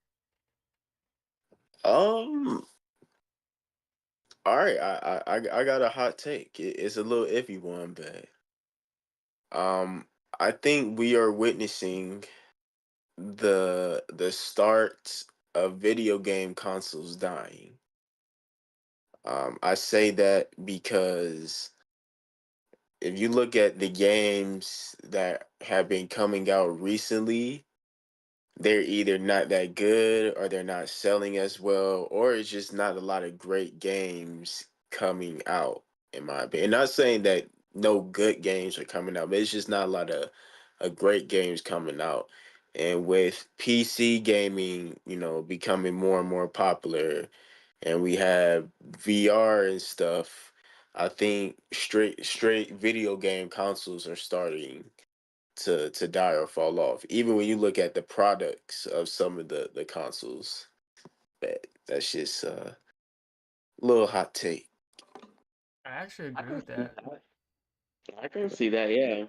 Um. All right. I got a hot take. It's a little iffy one, but I think we are witnessing the start of video game consoles dying. I say that because if you look at the games that have been coming out recently, they're either not that good or they're not selling as well, or it's just not a lot of great games coming out, in my opinion. Not saying that no good games are coming out, but it's just not a lot of great games coming out. And with PC gaming, becoming more and more popular, and we have VR and stuff, I think straight video game consoles are starting to die or fall off. Even when you look at the products of some of the consoles, but that's just a little hot take. I actually I agree can with see that. that. I can see that, yeah.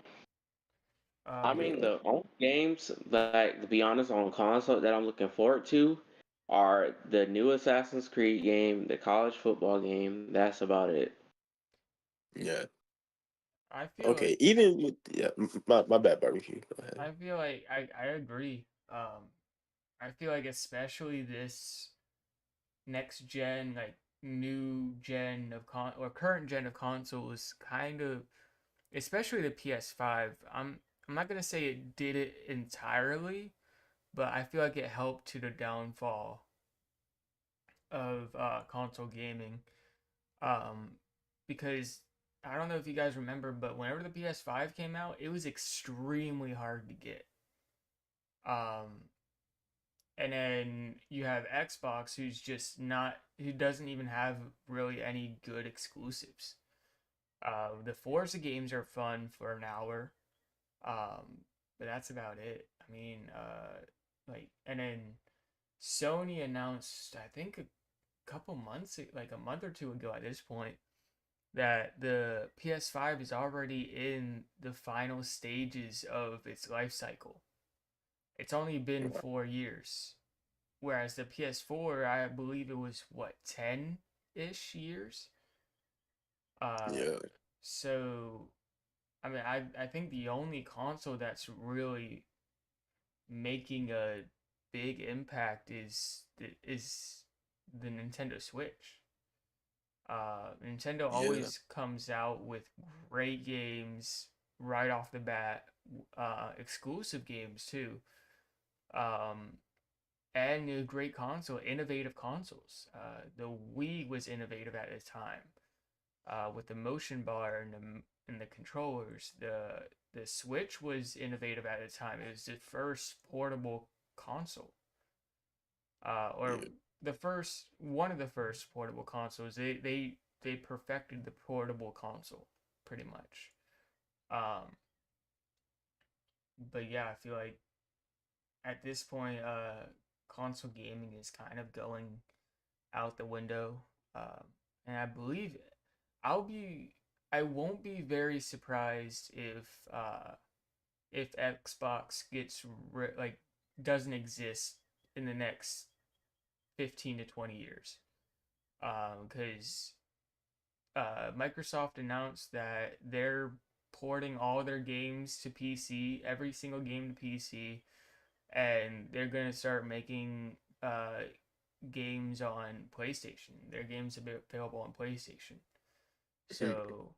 I mean, Yeah, the only games that, to be honest, on console that I'm looking forward to are the new Assassin's Creed game, the college football game. That's about it. yeah. I feel Okay, like even with yeah, my bad barbecue. Go ahead. I agree. I feel like especially this next gen, like new gen of or current gen of consoles, kind of, especially the PS5. I'm not gonna say it did it entirely, but I feel like it helped to the downfall of console gaming. Um, because I don't know if you guys remember, but whenever the PS5 came out, it was extremely hard to get. Um, and then you have Xbox, who doesn't even have really any good exclusives. The Forza games are fun for an hour, but that's about it. I mean, and then Sony announced, I think couple months, like a month or two ago at this point, that the PS5 is already in the final stages of its life cycle. It's only been 4 years. Whereas the PS4, I believe it was what, 10-ish years? Uh, Yeah, so I mean, I think the only console that's really making a big impact is the Nintendo Switch. Nintendo yeah, always comes out with great games right off the bat, exclusive games too, um, and a great console, innovative consoles. The Wii was innovative at its time, with the motion bar and the controllers. The Switch was innovative at its time. It was the first portable console, or yeah, the first one of the first portable consoles. They perfected the portable console pretty much. Um, but yeah, I feel like at this point, console gaming is kind of going out the window. Um, and I believe I'll be I won't be very surprised if Xbox like doesn't exist in the next 15 to 20 years. Because Microsoft announced that they're porting all their games to PC, every single game to PC, and they're gonna start making games on PlayStation. Their games are available on PlayStation. So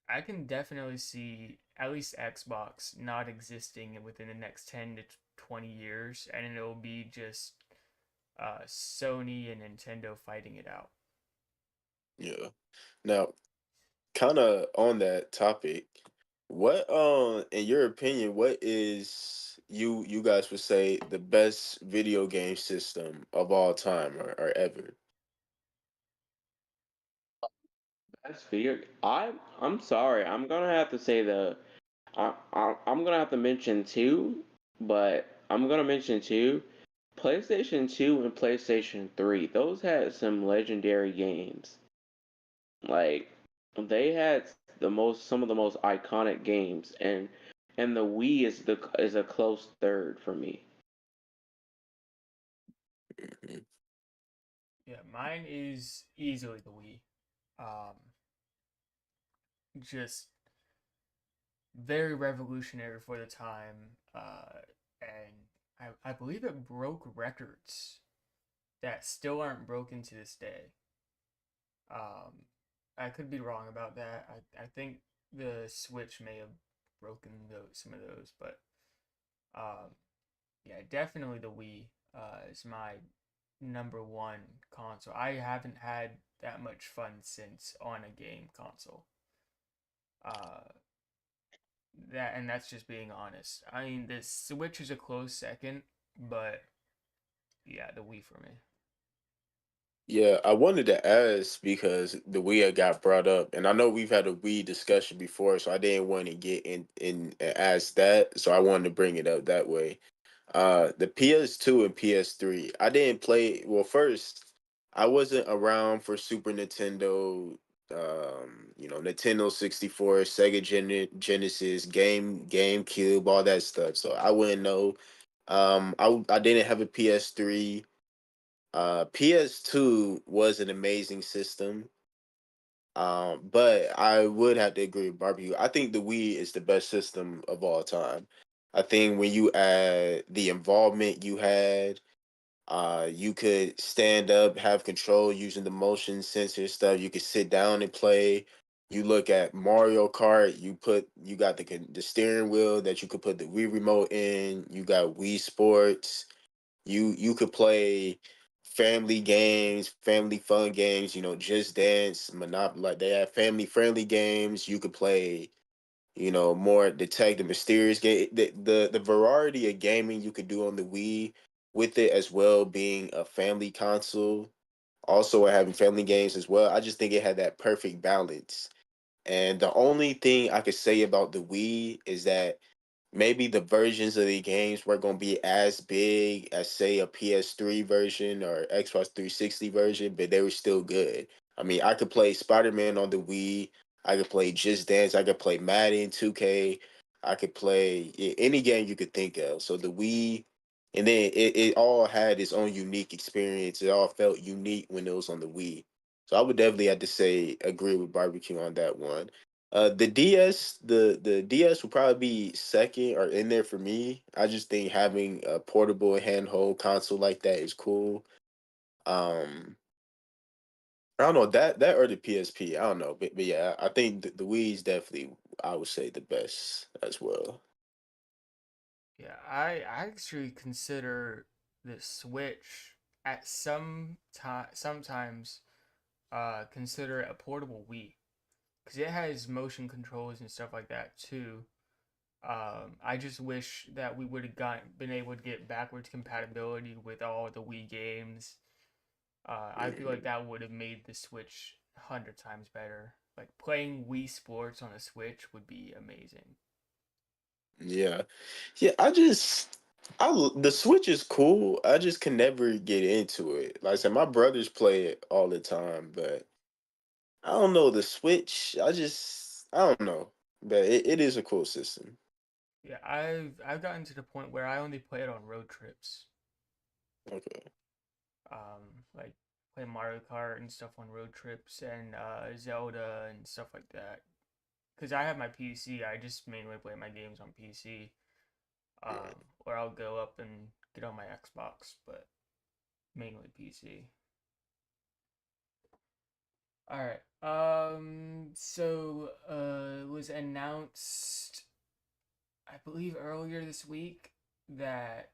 I can definitely see at least Xbox not existing within the next 10 to 20 years, and it'll be just Sony and Nintendo fighting it out. yeah. Now, kind of on that topic, what in your opinion, what is you guys would say the best video game system of all time or ever? That's fear. I'm sorry. I'm gonna have to say I'm gonna have to mention two, but I'm gonna mention two. PlayStation 2 and PlayStation 3, those had some legendary games. Like they had some of the most iconic games, and the Wii is a close third for me. Mhm. Yeah, mine is easily the Wii. Um, just very revolutionary for the time, and I believe it broke records that still aren't broken to this day. Um, I could be wrong about that. I think the Switch may have broken some of those, but um, yeah, definitely the Wii is my number one console. I haven't had that much fun since on a game console. Uh, that's just being honest. I mean, the Switch is a close second, but yeah, the Wii for me. Yeah, I wanted to ask because the Wii had got brought up, and I know we've had a Wii discussion before, so I didn't want to get in and ask that, so I wanted to bring it up that way. The PS2 and PS3, I didn't play. Well, first, I wasn't around for Super Nintendo. Nintendo 64, Sega Genesis, GameCube, all that stuff. So I wouldn't know. I didn't have a PS3. PS2 was an amazing system. But I would have to agree with barbecue. I think the Wii is the best system of all time. I think when you add the involvement you had, you could stand up, have control using the motion sensor stuff. You could sit down and play. You look at Mario Kart. You got the steering wheel that you could put the Wii remote in. You got Wii Sports. You could play family games, family fun games, Just Dance, Monopoly. Like they have family friendly games. You could play, more detective mysterious game. The variety of gaming you could do on the Wii with it as well being a family console, also having family games as well. I just think it had that perfect balance. And the only thing I could say about the Wii is that maybe the versions of the games weren't going to be as big as say a PS3 version or Xbox 360 version, but they were still good. I mean, I could play Spider-Man on the Wii. I could play Just Dance. I could play Madden 2K. I could play any game you could think of. So the Wii, and then it all had its own unique experience. It all felt unique when it was on the Wii. So I would definitely have to say agree with barbecue on that one. The DS, the DS will probably be second or in there for me. I just think having a portable handheld console like that is cool. Um, I don't know that or the PSP. I don't know, but yeah, I think the Wii is definitely I would say the best as well. Yeah, I actually consider the Switch at sometimes consider it a portable Wii because it has motion controls and stuff like that too. I just wish that we would have been able to get backwards compatibility with all the Wii games. I feel like Mhm. that would have made the Switch 100 times better. Like playing Wii Sports on a Switch would be amazing. Yeah, yeah. The Switch is cool. I just can never get into it. Like I said, my brothers play it all the time, but I don't know the Switch. I don't know, but it is a cool system. Yeah, I've gotten to the point where I only play it on road trips. Okay. Like play Mario Kart and stuff on road trips and Zelda and stuff like that. Because I have my PC, I just mainly play my games on PC. Right. Or I'll go up and get on my Xbox, but mainly PC. All right. It was announced, I believe, earlier this week that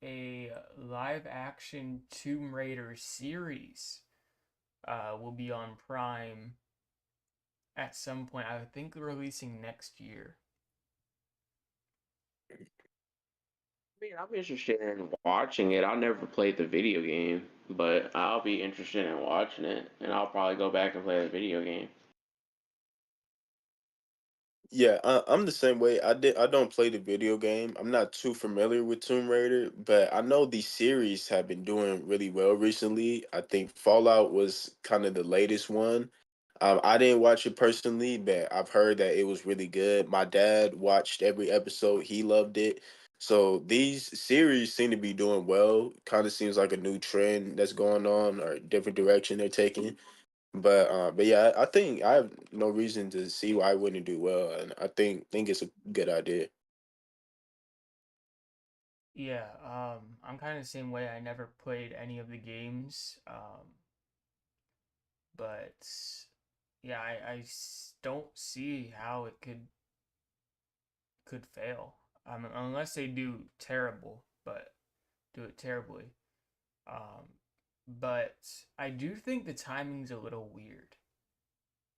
a live action Tomb Raider series will be on Prime at some point. I think releasing next year. I mean, I'm interested in watching it. I never played the video game, but I'll be interested in watching it, and I'll probably go back and play the video game. Yeah, I'm the same way. I don't play the video game. I'm not too familiar with Tomb Raider, but I know these series have been doing really well recently. I think Fallout was kind of the latest one. I didn't watch it personally, but I've heard that it was really good. My dad watched every episode. He loved it. So these series seem to be doing well. Kind of seems like a new trend that's going on or a different direction they're taking. But yeah, I think I have no reason to see why I wouldn't do well, and I think it's a good idea. Yeah, I'm kind of the same way. I never played any of the games, but yeah, don't see how it could fail. Unless they do terrible, but do it terribly. Um, but I do think the timing's a little weird.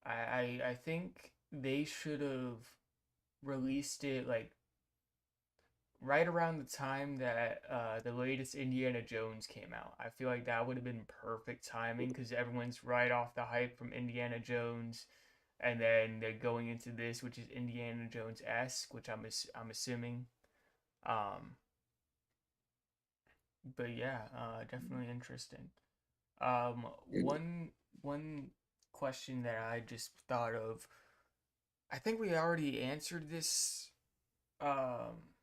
I think they should have released it like right around the time that the latest Indiana Jones came out. I feel like that would have been perfect timing because everyone's right off the hype from Indiana Jones, and then they're going into this, which is Indiana Jones esque, which I'm assuming. Um, but yeah, definitely interesting. Mm. One question that I just thought of. I think we already answered this. Um,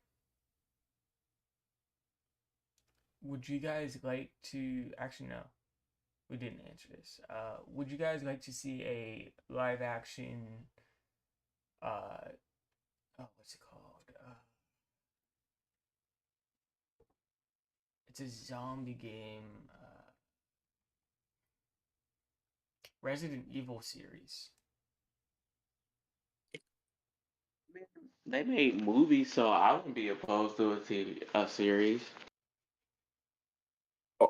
would you guys like to actually no? We didn't answer this. Would you guys like to see a live action? Uh, oh, what's it called? It's a zombie game. Resident Evil series. They made movies, so I wouldn't be opposed to a series.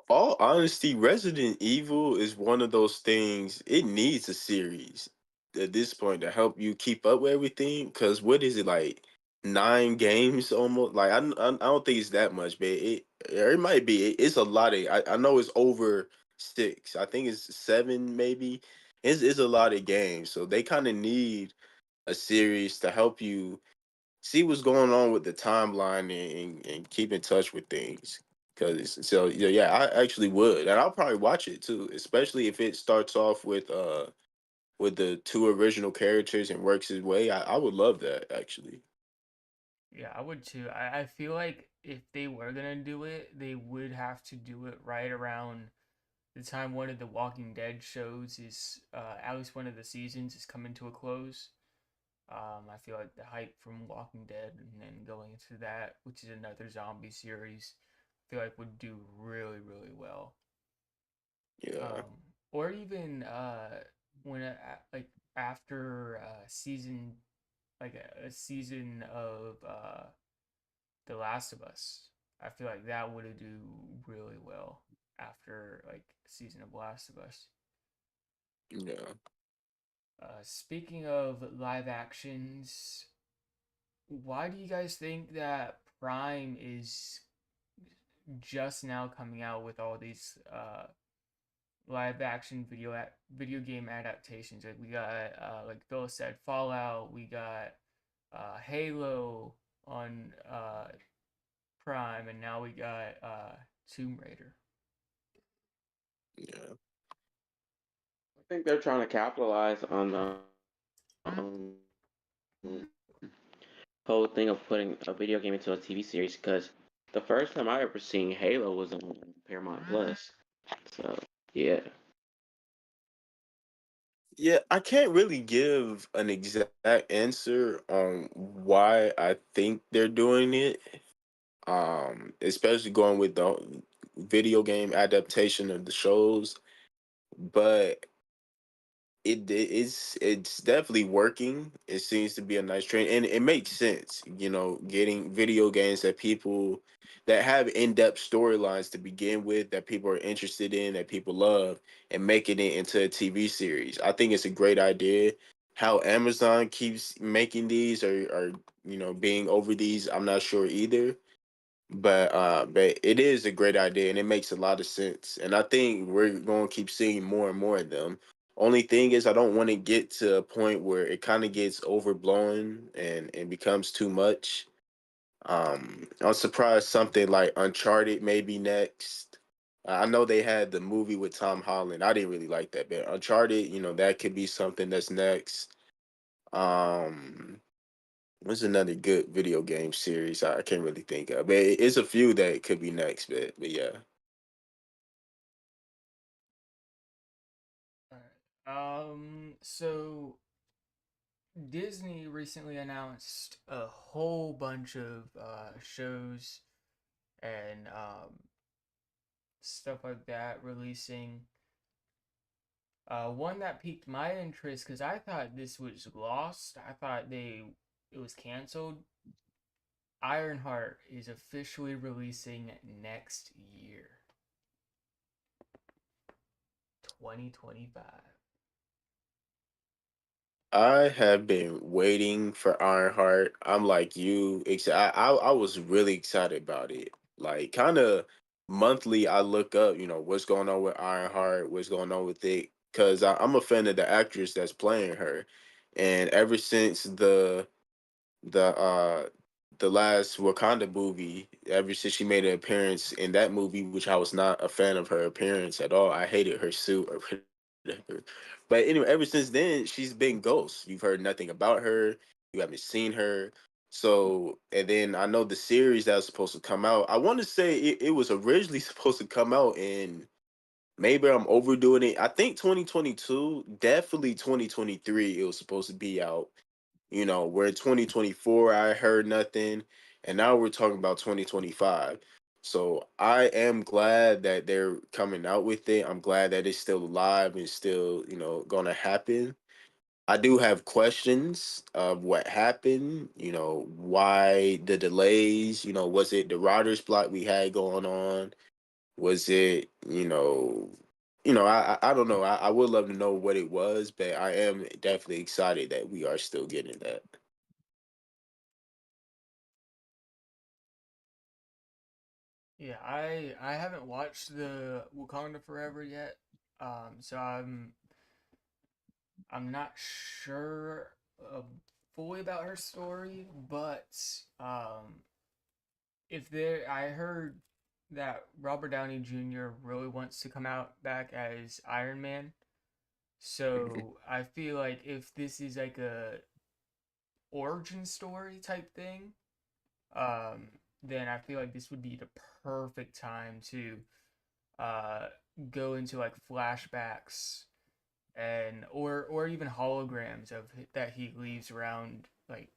All honesty, Resident Evil is one of those things. It needs a series at this point to help you keep up with everything. Because what is it like? 9 games almost. Like I don't think it's that much, but it might be. It's a lot of. I know it's over 6. I think it's 7 maybe. It's a lot of games, so they kind of need a series to help you see what's going on with the timeline and keep in touch with things. Cause so yeah, yeah, I actually would, and I'll probably watch it too, especially if it starts off with the two original characters and works his way. I would love that actually. Yeah, I would too. I feel like if they were gonna do it, they would have to do it right around the time one of the Walking Dead shows is at least one of the seasons is coming to a close. I feel like the hype from Walking Dead and then going into that, which is another zombie series, I feel like would do really, really well. Yeah, Or even when like after season, like a season of The Last of Us, I feel like that would do really well after like a season of Last of Us. yeah. Speaking of live actions, why do you guys think that Prime is just now coming out with all these live action video game adaptations? Like we got like Phil said, Fallout. We got Halo on Prime, and now we got Tomb Raider. Yeah. I think they're trying to capitalize on the um, whole thing of putting a video game into a TV series because the first time I ever seen Halo was on Paramount Plus. So yeah, Yeah, I can't really give an exact answer on why I think they're doing it. Especially going with the video game adaptation of the shows, but it's definitely working. It seems to be a nice trend, and it makes sense. You know, getting video games that people that have in-depth storylines to begin with, that people are interested in, that people love, and making it into a TV series. I think it's a great idea. How Amazon keeps making these or being over these, I'm not sure either. But it is a great idea and it makes a lot of sense. And I think we're going to keep seeing more and more of them. Only thing is, I don't want to get to a point where it kind of gets overblown and becomes too much. I'm surprised something like Uncharted may be next. I know they had the movie with Tom Holland. I didn't really like that, but Uncharted, that could be something that's next. Um, what's another good video game series I can't really think of, but it's a few that could be next. But yeah. Alright. So Disney recently announced a whole bunch of shows and stuff like that releasing. One that piqued my interest because I thought this was lost. I thought it was canceled. Ironheart is officially releasing next year, 2025. I have been waiting for Ironheart. I'm like you. I was really excited about it. Like kind of monthly, I look up, what's going on with Ironheart, what's going on with it, because I'm a fan of the actress that's playing her, and ever since the the last Wakanda movie, ever since she made an appearance in that movie, which I was not a fan of her appearance at all. I hated her suit or whatever. But anyway, ever since then, she's been ghost. You've heard nothing about her. You haven't seen her. So, and then I know the series that was supposed to come out. I want to say it was originally supposed to come out in, maybe I'm overdoing it. I think 2022, definitely 2023, it was supposed to be out. Where 2024, I heard nothing, and now we're talking about 2025. So I am glad that they're coming out with it. I'm glad that it's still alive and still, going to happen. I do have questions of what happened, why the delays, was it the writer's block we had going on? Was it, I don't know. I would love to know what it was, but I am definitely excited that we are still getting that. Yeah, I haven't watched the Wakanda Forever yet. So I'm not sure fully about her story, but if there, I heard that Robert Downey Jr. really wants to come out back as Iron Man. So I feel like if this is like a origin story type thing, um, then I feel like this would be the perfect time to uh, go into like flashbacks and or even holograms of that he leaves around like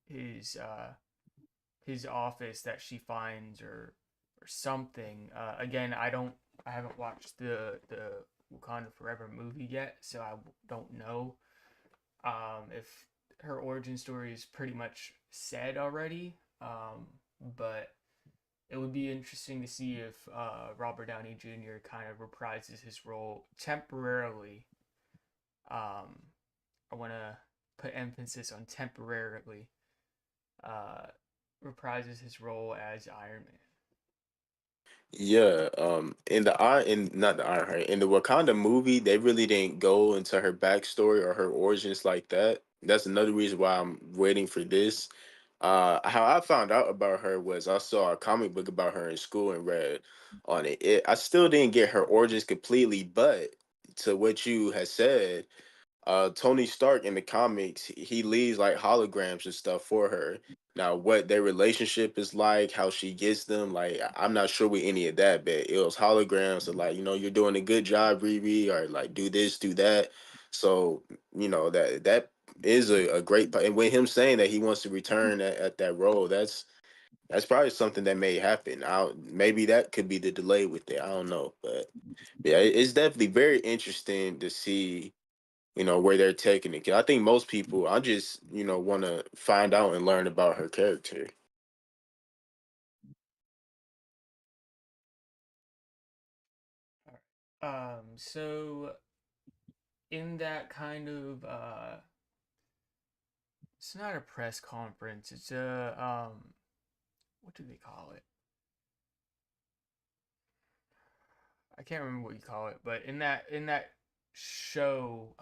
his uh his office that she finds or something. Again, I haven't watched the Wakanda Forever movie yet, so I don't know if her origin story is pretty much said already. But it would be interesting to see if Robert Downey Jr. kind of reprises his role temporarily. Um, I want to put emphasis on temporarily. Uh, reprises his role as Iron Man. Yeah, in the Iron, in not the Ironheart, in the Wakanda movie, they really didn't go into her backstory or her origins like that. That's another reason why I'm waiting for this. How I found out about her was I saw a comic book about her in school and read on it. I still didn't get her origins completely, but to what you had said, Tony Stark in the comics, he leaves like holograms and stuff for her. Now, what their relationship is like, how she gets them, like I'm not sure with any of that, but it was holograms of like, you're doing a good job, Riri, or like do this, do that. So, that is a great and with him saying that he wants to return at that role, that's probably something that may happen. Maybe that could be the delay with it. I don't know. But yeah, it's definitely very interesting to see where they're taking it. 'Cause I think most people, I just, want to find out and learn about her character. All right. So in that kind of it's not a press conference. It's a what do they call it? I can't remember what you call it, but in that show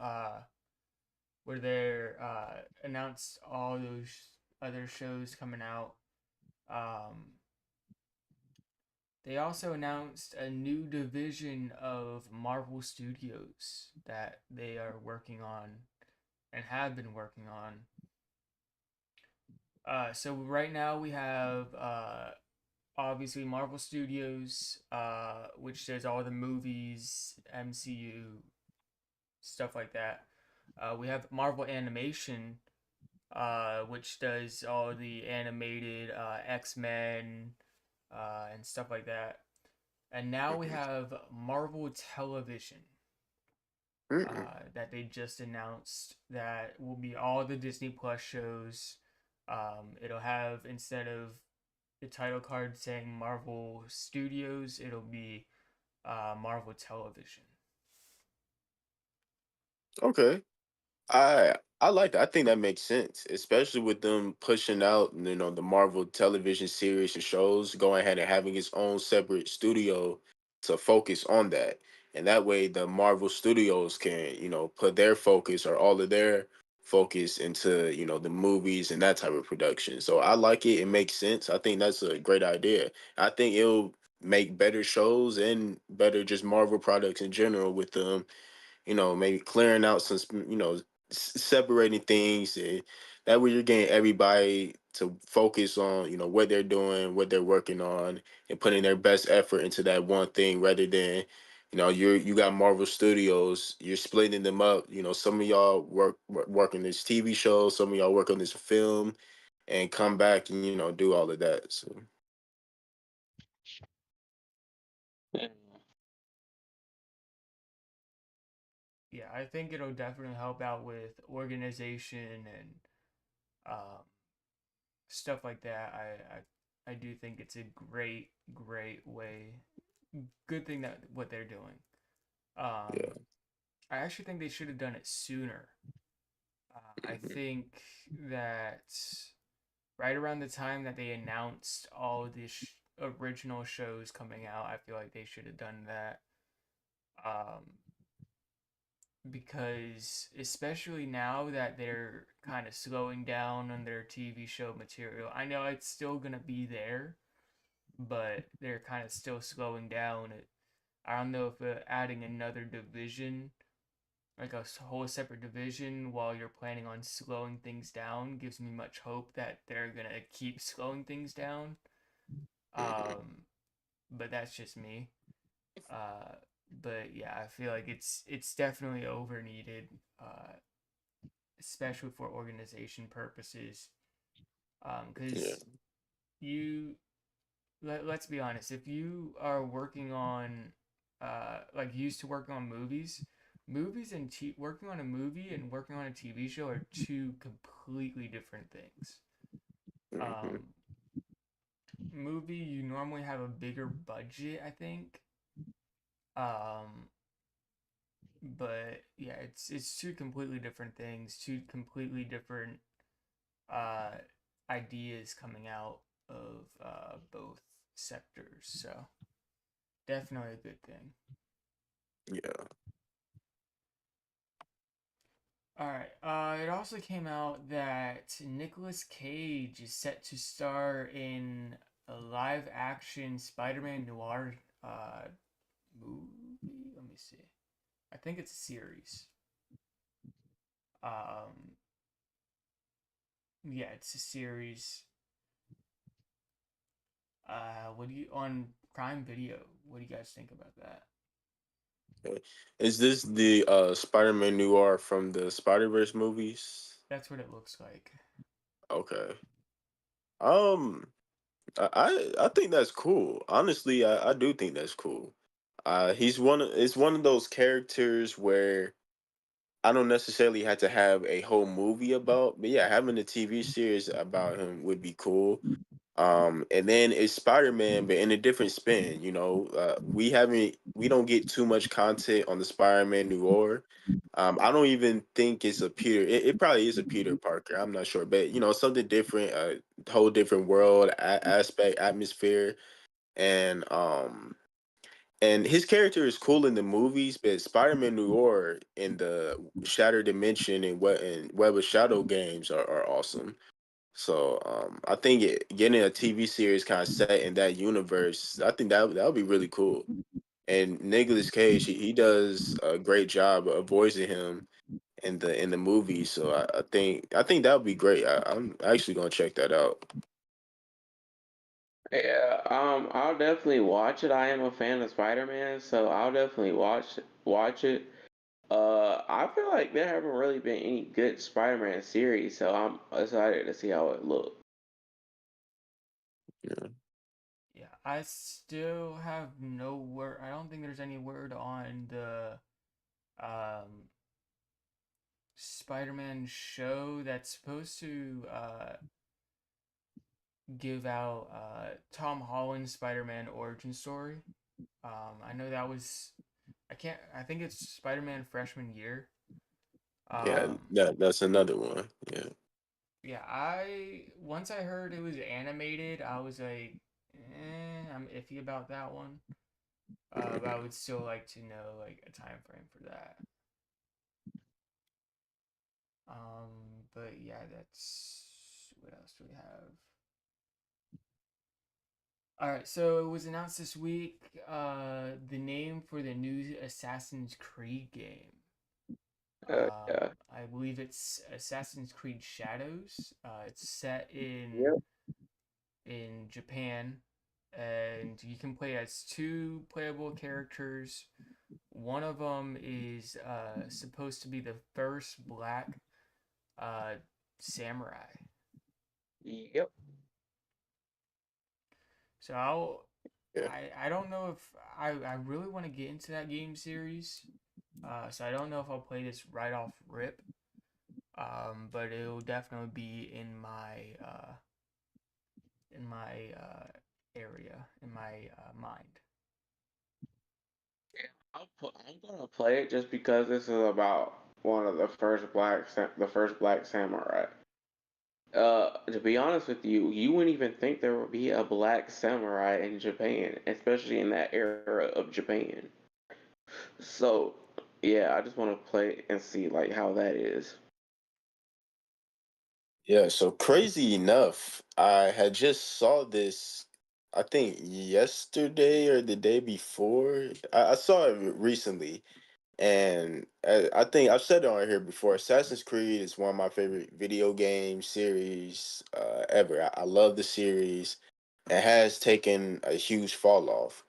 where they announced all those other shows coming out. Um, they also announced a new division of Marvel Studios that they are working on and have been working on. So right now we have obviously Marvel Studios, which does all the movies, MCU, stuff like that. We have Marvel Animation, which does all the animated X Men and stuff like that. And now we have Marvel Television Mm-mm. that they just announced that will be all the Disney Plus shows. It'll have, instead of the title card saying Marvel Studios, it'll be Marvel Television. Okay. I like that. I think that makes sense, especially with them pushing out, the Marvel television series and shows, going ahead and having its own separate studio to focus on that. And that way the Marvel Studios can, put their focus or all of their focus into, the movies and that type of production. So I like it. It makes sense. I think that's a great idea. I think it'll make better shows and better just Marvel products in general with them, maybe clearing out some, separating things. And that way you're getting everybody to focus on, what they're doing, what they're working on, and putting their best effort into that one thing rather than, you got Marvel Studios, you're splitting them up. Some of y'all work on this TV show, some of y'all work on this film, and come back and, do all of that. So Yeah. Yeah, I think it'll definitely help out with organization and um, stuff like that. I do think it's a great way, good thing that what they're doing. yeah. I actually think they should have done it sooner. I think that right around the time that they announced all the original shows coming out, I feel like they should have done that. Um, because especially now that they're kind of slowing down on their TV show material, I know it's still gonna be there, but they're kind of still slowing down. I don't know if adding another division, like a whole separate division, while you're planning on slowing things down, gives me much hope that they're gonna keep slowing things down. Mhm. Um, but that's just me. Uh, but yeah, I feel like it's definitely over needed. Especially for organization purposes. Yeah. Because you, let's be honest, if you are working on, like used to working on movies, working on a movie and working on a TV show are two completely different things. Mhm. Um, movie, you normally have a bigger budget, I think. Um, but yeah, it's two completely different things, two completely different uh, ideas coming out of both sectors. So definitely a good thing. Yeah. All right. It also came out that Nicolas Cage is set to star in a live-action Spider-Man noir movie. Let me see. I think it's a series. Um, yeah, it's a series. What do you on Prime Video? What do you guys think about that? Okay. Is this the Spider-Man Noir from the Spider-Verse movies? That's what it looks like. Okay. Um, I think that's cool. Honestly, I do think that's cool. It's one of those characters where I don't necessarily have to have a whole movie about, but yeah, having a TV series about him would be cool. And then it's Spider-Man, but in a different spin. We don't get too much content on the Spider-Man Noir. I don't even think it's a Peter. It probably is a Peter Parker. I'm not sure, but something different, a whole different world, aspect, atmosphere, and And his character is cool in the movies, but Spider-Man Noir in the Shattered Dimension and Web of Shadow games are awesome. So I think getting a TV series kind of set in that universe, I think that would be really cool. And Nicolas Cage, he does a great job of voicing him in the movie. So I think that would be great. I'm actually gonna check that out. Yeah, I'll definitely watch it. I am a fan of Spider-Man, so I'll definitely watch it. I feel like there haven't really been any good Spider-Man series, so I'm excited to see how it looks. Yeah. Yeah, I still have no word. I don't think there's any word on the um, Spider-Man show that's supposed to give out Tom Holland's Spider-Man origin story. I know that was I can't. I think it's Spider-Man freshman year. Yeah, Um, that's another one. Yeah. yeah, I once I heard it was animated, I was like, I'm iffy about that one. But I would still like to know like a time frame for that. But yeah, that's what else do we have? All right, so it was announced this week the name for the new Assassin's Creed game. Yeah. I believe it's Assassin's Creed Shadows. It's set Yep. in Japan, and you can play as two playable characters. One of them is supposed to be the first black uh, samurai. Yep. So Yeah. I don't know if I really want to get into that game series. So I don't know if I'll play this right off rip. But it'll definitely be in my area in my mind. I'm gonna play it just because this is about one of the first black samurai. To be honest with you, you wouldn't even think there would be a black samurai in Japan, especially in that era of Japan. So, yeah, I just want to play and see like how that is. Yeah, so crazy enough, I had just saw this, I think yesterday or the day before. I saw it recently, and I think I've said it on here before. Assassin's Creed is one of my favorite video game series ever. I love the series. It has taken a huge fall off.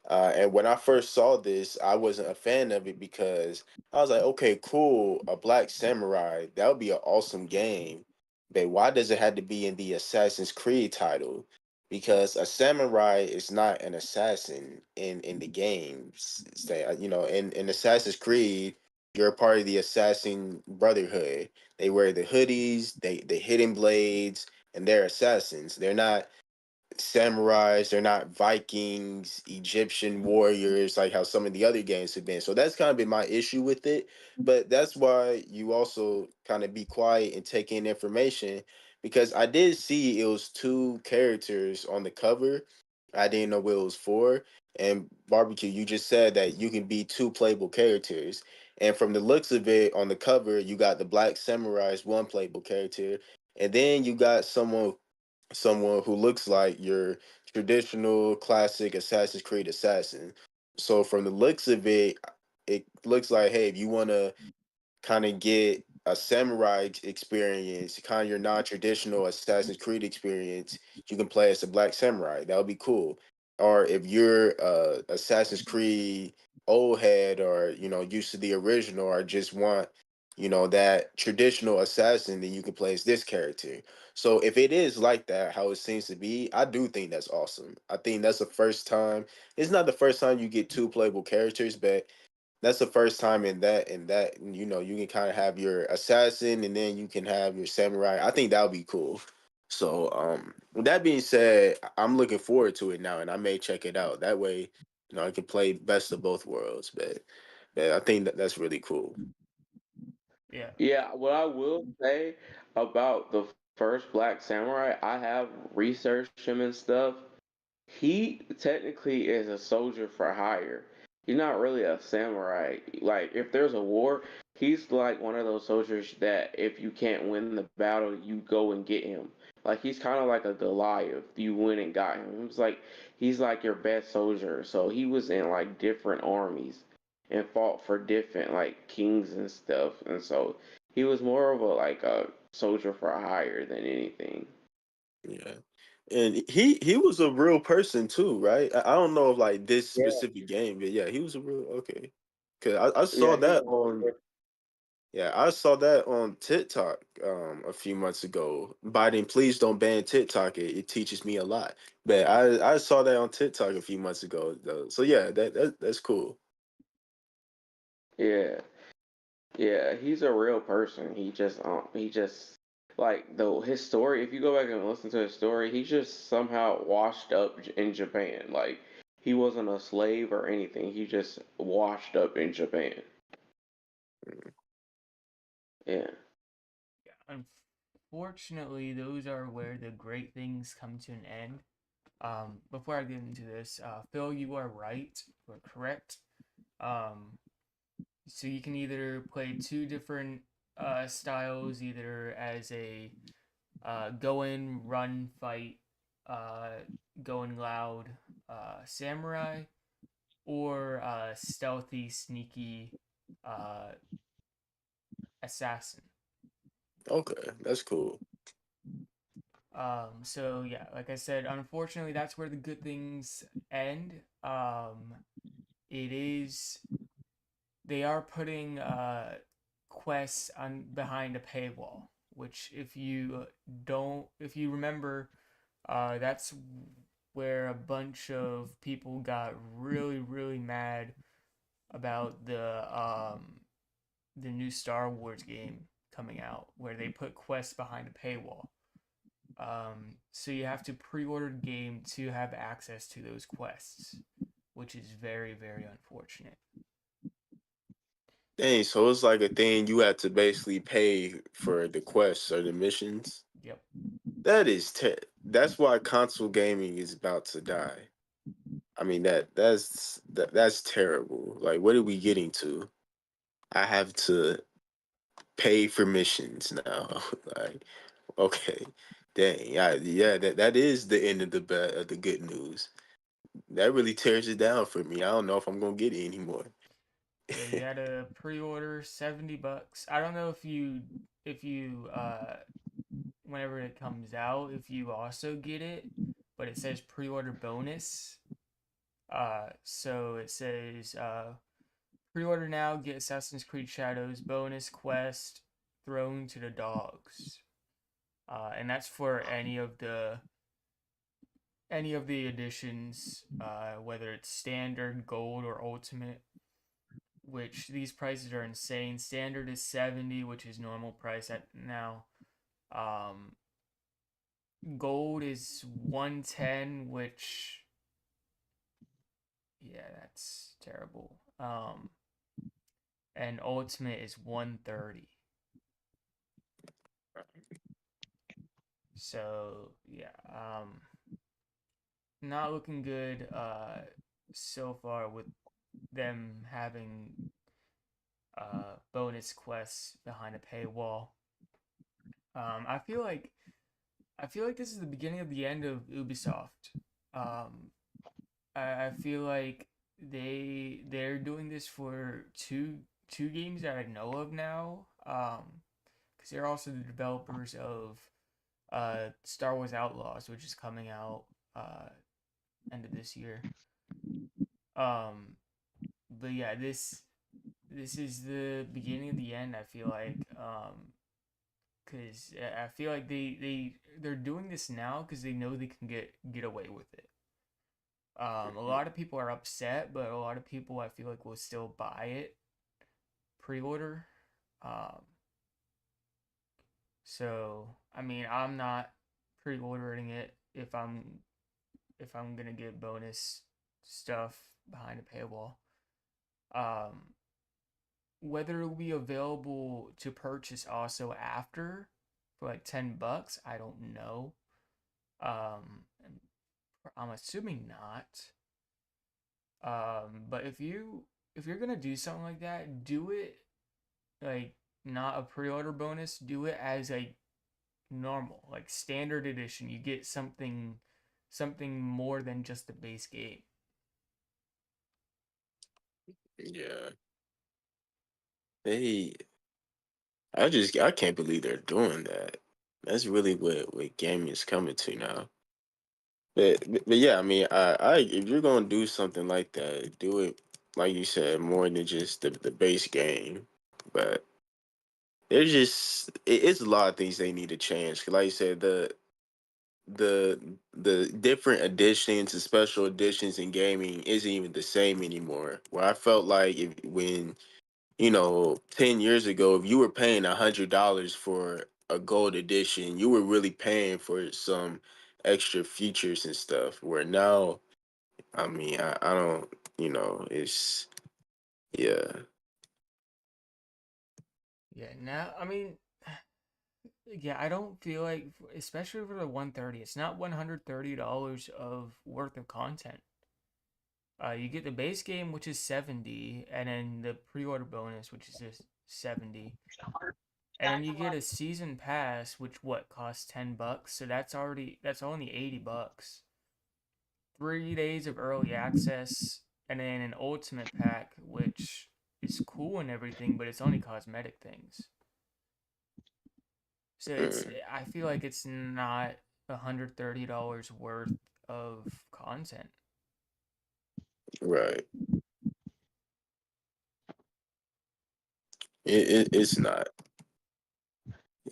And when I first saw this, I wasn't a fan of it because I was like, okay, cool, a Black Samurai, that would be an awesome game. But why does it have to be in the Assassin's Creed title? Because a samurai is not an assassin in the games. Say, in Assassin's Creed, you're a part of the Assassin Brotherhood. They wear the hoodies, the hidden blades, and they're assassins. They're not samurais, they're not Vikings, Egyptian warriors, like how some of the other games have been. So that's kind of been my issue with it. But that's why you also kind of be quiet and take in information because I did see it was two characters on the cover. I didn't know what it was for. And barbecue, you just said that you can be two playable characters. And from the looks of it on the cover, you got the Black Samurai's one playable character. And then you got someone who looks like your traditional classic Assassin's Creed assassin. So from the looks of it, it looks like, hey, if you want to kind of get a samurai experience, kind of your non-traditional Assassin's Creed experience, you can play as a black samurai. That would be cool. Or if you're Assassin's Creed old head or used to the original or just want that traditional assassin, then you can play as this character. So if it is like that, how it seems to be, I do think that's awesome. I think that's the first time. It's not the first time you get two playable characters, but that's the first time in that you can kind of have your assassin and then you can have your samurai. I think that would be cool. So with that being said, I'm looking forward to it now and I may check it out. That way, I can play best of both worlds. But I think that's really cool. Yeah. Yeah, what I will say about the first Black Samurai, I have researched him and stuff. he technically is a soldier for hire. He's not really a samurai. Like if there's a war, he's like one of those soldiers that if you can't win the battle, you go and get him. Like he's kind of like a Goliath. You went and got him. It's like he's like your best soldier. So he was in like different armies and fought for different like kings and stuff. And so he was more of a like a soldier for hire than anything. Yeah. And he was a real person too, right? I don't know if like this Yeah, specific game, but yeah, he was a real okay. Cause I saw yeah, he that was. on yeah, I saw that on TikTok a few months ago. Biden, please don't ban TikTok. It teaches me a lot. But I saw that on TikTok a few months ago though. So yeah, that's cool. Yeah, yeah, he's a real person. He just like though his story. If you go back and listen to his story, he just somehow washed up in Japan. Like he wasn't a slave or anything. He just washed up in Japan. Yeah. Yeah, unfortunately, those are where the great things come to an end. Before I get into this, Phil, you are right. You're correct. Um, so you can either play two different styles, either as a go in, run, fight, uh, going loud samurai, or stealthy, sneaky uh, assassin. Okay, that's cool. So yeah, like I said, unfortunately, that's where the good things end. It is they are putting quests on behind a paywall, which if you remember, that's where a bunch of people got really really mad about the new Star Wars game coming out, where they put quests behind a paywall. So you have to pre-order the game to have access to those quests, which is very, very unfortunate. Dang, so it's like a thing you have to basically pay for the quests or the missions. Yep. That's why console gaming is about to die. I mean that's terrible. Like what are we getting to? I have to pay for missions now. Like okay. Dang. Yeah, that is the end of the good news. That really tears it down for me. I don't know if I'm going to get it anymore. Yeah, you had to pre-order $70. I don't know if you whenever it comes out, if you also get it, but it says pre-order bonus. So it says pre-order now, get Assassin's Creed Shadows bonus quest thrown to the dogs. And that's for any of the editions, whether it's standard, gold, or ultimate. Which these prices are insane. Standard is 70, which is normal price at now. Um, Gold is 110, which yeah, that's terrible. And ultimate is 130. So yeah, not looking good so far with them having bonus quests behind a paywall. Um, I feel like I feel like this is the beginning of the end of Ubisoft. Um, I feel like they're doing this for two games that I know of now. Because they're also the developers of Star Wars Outlaws, which is coming out end of this year. Um, but yeah, this is the beginning of the end. I feel like because I feel like they're doing this now because they know they can get away with it. A lot of people are upset, but a lot of people I feel like will still buy it pre-order. Um, so I mean, I'm not pre-ordering it if I'm gonna get bonus stuff behind a paywall. Um, Whether it will be available to purchase also after for like $10, I don't know. Um, I'm assuming not. But if you're gonna do something like that, do it like not a pre-order bonus. Do it as a normal, like standard edition. You get something more than just the base game. Yeah, they. I can't believe they're doing that. That's really what gaming is coming to now. But yeah, I mean, I if you're gonna do something like that, do it like you said, more than just the base game. But there's just it's a lot of things they need to change. 'Cause like you said, the the different additions and special editions in gaming isn't even the same anymore. Where I felt like if when 10 years ago, if you were paying $100 for a gold edition, you were really paying for some extra features and stuff. Where now, I mean, I don't, it's yeah, Yeah, now I mean, yeah, I don't feel like, especially for the 130, it's not $130 of worth of content. You get the base game, which is 70, and then the pre-order bonus, which is just 70, and then you get a season pass, which what costs $10. So that's only $80. 3 days of early access, and then an ultimate pack, which is cool and everything, but it's only cosmetic things. So mm, I feel like it's not $130 worth of content. right. It's not.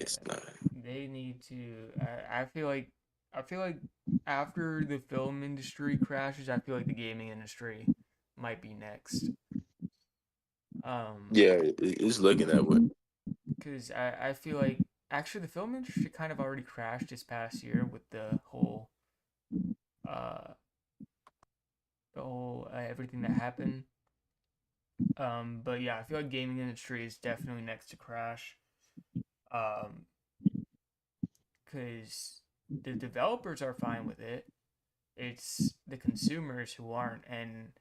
It's Yeah, not. they need to. I feel like after the film industry crashes, I feel like the gaming industry might be next. Um, Yeah, it's looking that way. because I feel like actually the film industry kind of already crashed this past year with uh the whole everything that happened. But yeah, I feel like gaming industry is definitely next to crash. Um, because the developers are fine with it. It's the consumers who aren't, and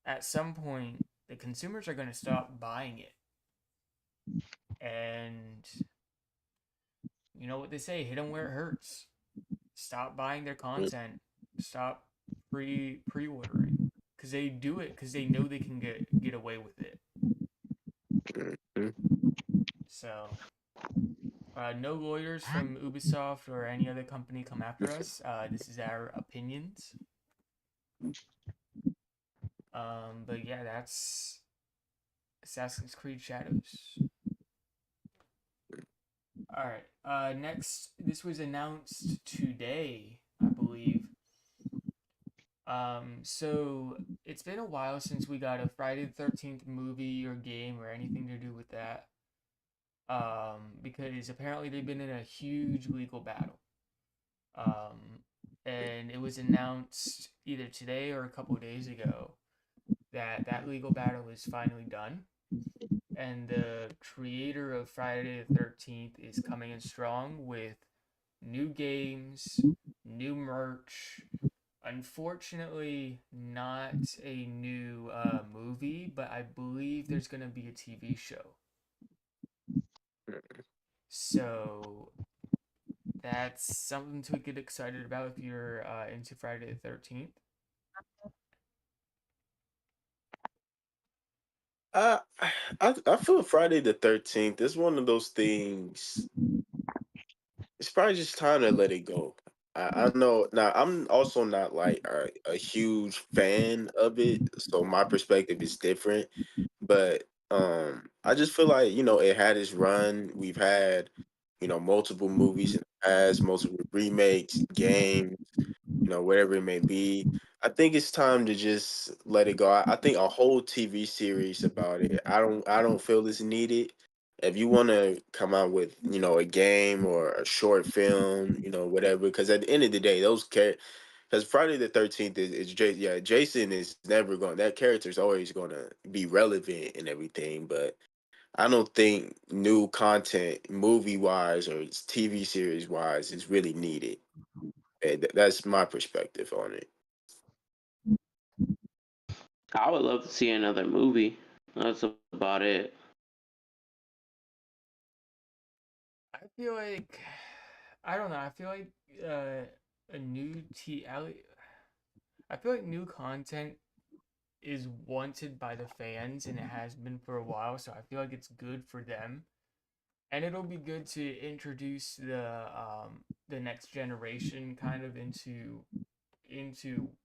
at some point, the consumers are going to stop buying it. And you know what they say: hit them where it hurts. Stop buying their content. Stop pre-ordering because they do it because they know they can get away with it. Mhm. So no lawyers from Ubisoft or any other company come after us. This is our opinions. But yeah, that's Assassin's Creed Shadows. All right. Next, this was announced today, I believe. So it's been a while since we got a Friday the 13th movie or game or anything to do with that. Because apparently they've been in a huge legal battle. Um, and it was announced either today or a couple of days ago that that legal battle is finally done. And the creator of Friday the 13th is coming in strong with new games, new merch. Unfortunately, not a new movie, but I believe there's going to be a TV show. So that's something to get excited about if you're into Friday the 13th. I I feel Friday the 13th is one of those things. It's probably just time to let it go. I know now I'm also not like a huge fan of it, so my perspective is different. But I just feel like, it had its run. We've had, multiple movies in the past, multiple remakes, games, whatever it may be. I think it's time to just let it go. I think a whole TV series about it. I don't feel it's needed. If you want to come out with, a game or a short film, whatever, because at the end of the day, those because Friday the 13th yeah, Jason is never going. That character is always going to be relevant and everything, but I don't think new content, movie wise or TV series wise, is really needed. That's my perspective on it. I would love to see another movie. That's about it. I feel like I don't know. I feel like a new I feel like new content is wanted by the fans and it has been for a while, so I feel like it's good for them. And it'll be good to introduce the next generation kind of into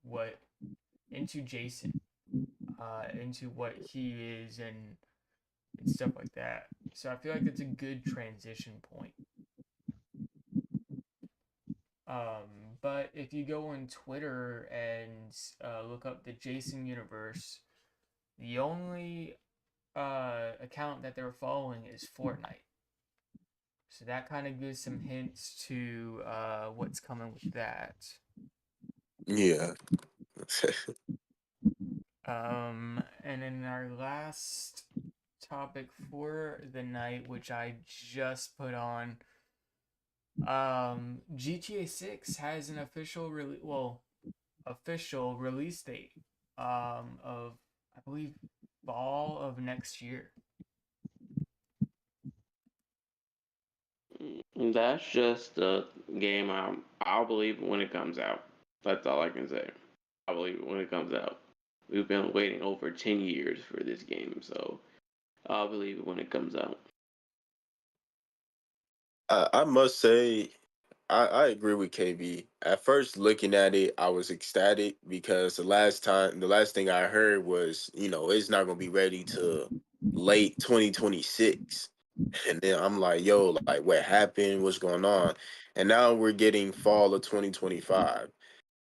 what into Jason, into what he is and stuff like that. So I feel like it's a good transition point. But if you go on Twitter and look up the Jason universe, the only account that they're following is Fortnite. So that kind of gives some hints to what's coming with that. Yeah. And then our last topic for the night, which I just put on, GTA 6 has an official release date of I believe fall of next year. That's just a game I'll believe when it comes out. That's all I can say. I believe it when it comes out. We've been waiting over 10 years for this game, so I'll believe it when it comes out. I must say, I agree with KB. At first, looking at it, I was ecstatic because the last thing I heard was, it's not gonna be ready to late 2026. And then I'm like, yo, like what happened? What's going on? And now we're getting fall of 2025.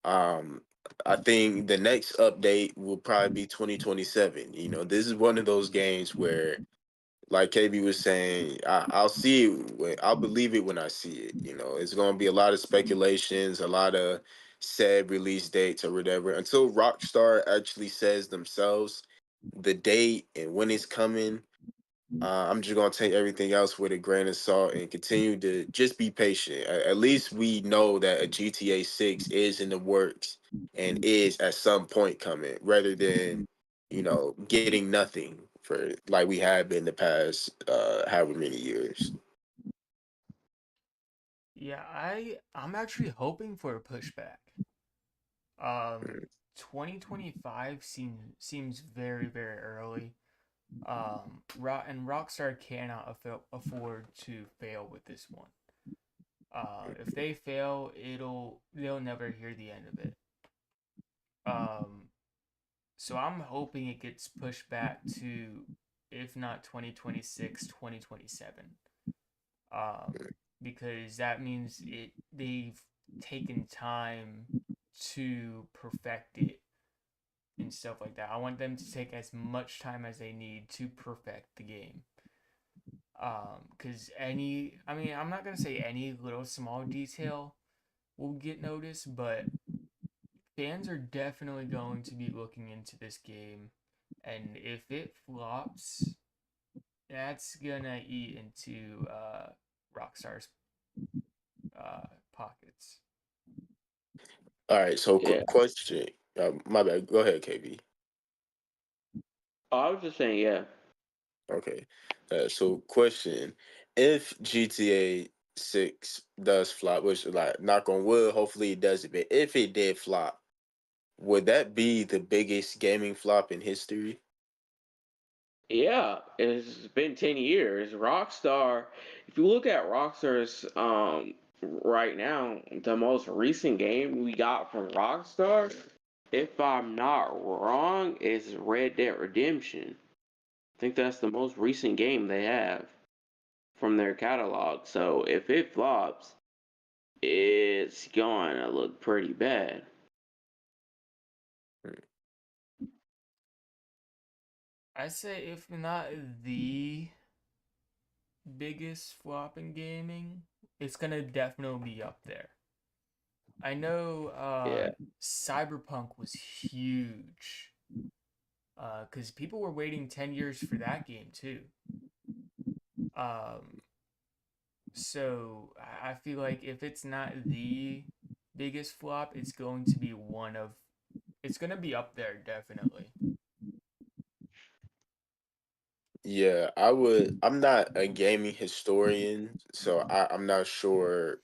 Um, I think the next update will probably be 2027. This is one of those games where, like KB was saying, I'll see it. I'll believe it when I see it. It's going to be a lot of speculations, a lot of said release dates or whatever. Until Rockstar actually says themselves the date and when it's coming, I'm just gonna take everything else with a grain of salt and continue to just be patient. At least we know that a GTA 6 is in the works and is at some point coming, rather than getting nothing for like we have been the past however many years. Yeah, I'm actually hoping for a pushback. Um, 2025 seems very very early. And Rockstar cannot afford to fail with this one. If they fail, they'll never hear the end of it. Um, so I'm hoping it gets pushed back to, if not 2026, 2027. Because that means they've taken time to perfect it and stuff like that. I want them to take as much time as they need to perfect the game. Because I'm not gonna say any little small detail will get noticed, but fans are definitely going to be looking into this game, and if it flops, that's gonna eat into Rockstar's pockets. All right, so Yeah. question. My bad. Go ahead, KB. Oh, I was just saying, yeah. Okay. So question: if GTA 6 does flop, which like knock on wood, hopefully it doesn't, but if it did flop, would that be the biggest gaming flop in history? Yeah, it's been 10 years. Rockstar, if you look at Rockstar's right now, the most recent game we got from Rockstar, if I'm not wrong, is Red Dead Redemption. I think that's the most recent game they have from their catalog. So if it flops, it's going to look pretty bad. I say if not the biggest flop in gaming, it's gonna definitely be up there. I know Yeah. Cyberpunk was huge because people were waiting 10 years for that game too. Um, so I feel like if it's not the biggest flop, it's going to be it's going to be up there definitely. Yeah, I would. I'm not a gaming historian, so I'm not sure.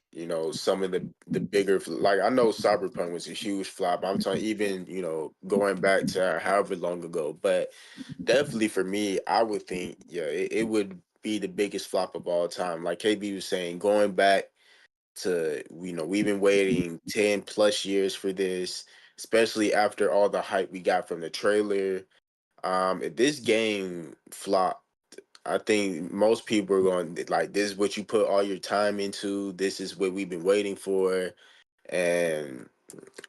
Some of the bigger like I know Cyberpunk was a huge flop. I'm talking even going back to however long ago, but definitely for me, I would think yeah, it would be the biggest flop of all time. Like KB was saying, going back to we've been waiting 10 plus years for this, especially after all the hype we got from the trailer. If this game flopped, I think most people are going like, this is what you put all your time into. This is what we've been waiting for, and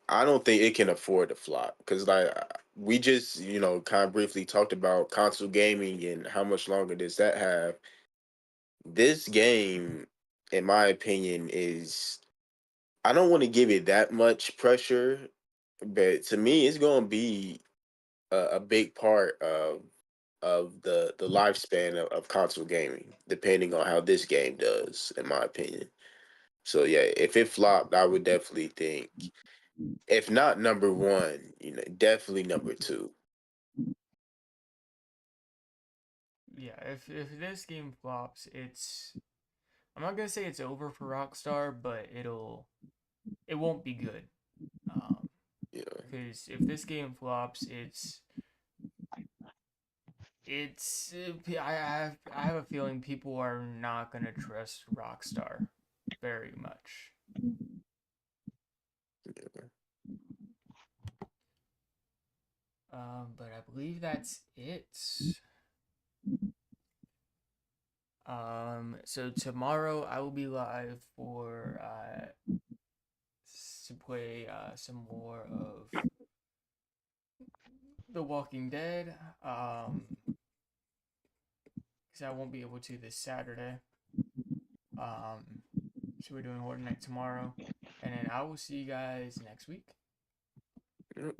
I don't think it can afford to flop because like we just kind of briefly talked about console gaming and how much longer does that have. This game, in my opinion, is I don't want to give it that much pressure, but to me, it's going to be a big part of the lifespan of console gaming, depending on how this game does, in my opinion. So yeah, if it flopped, I would definitely think, if not number one, definitely number two. Yeah, if this game flops, I'm not gonna say it's over for Rockstar, but it won't be good. Um, Yeah, because if this game flops, I have a feeling people are not gonna trust Rockstar very much. But I believe that's it. So tomorrow I will be live for to play some more of The Walking Dead. Because I won't be able to this Saturday. So we're doing Horde Night tomorrow, and then I will see you guys next week. yeah.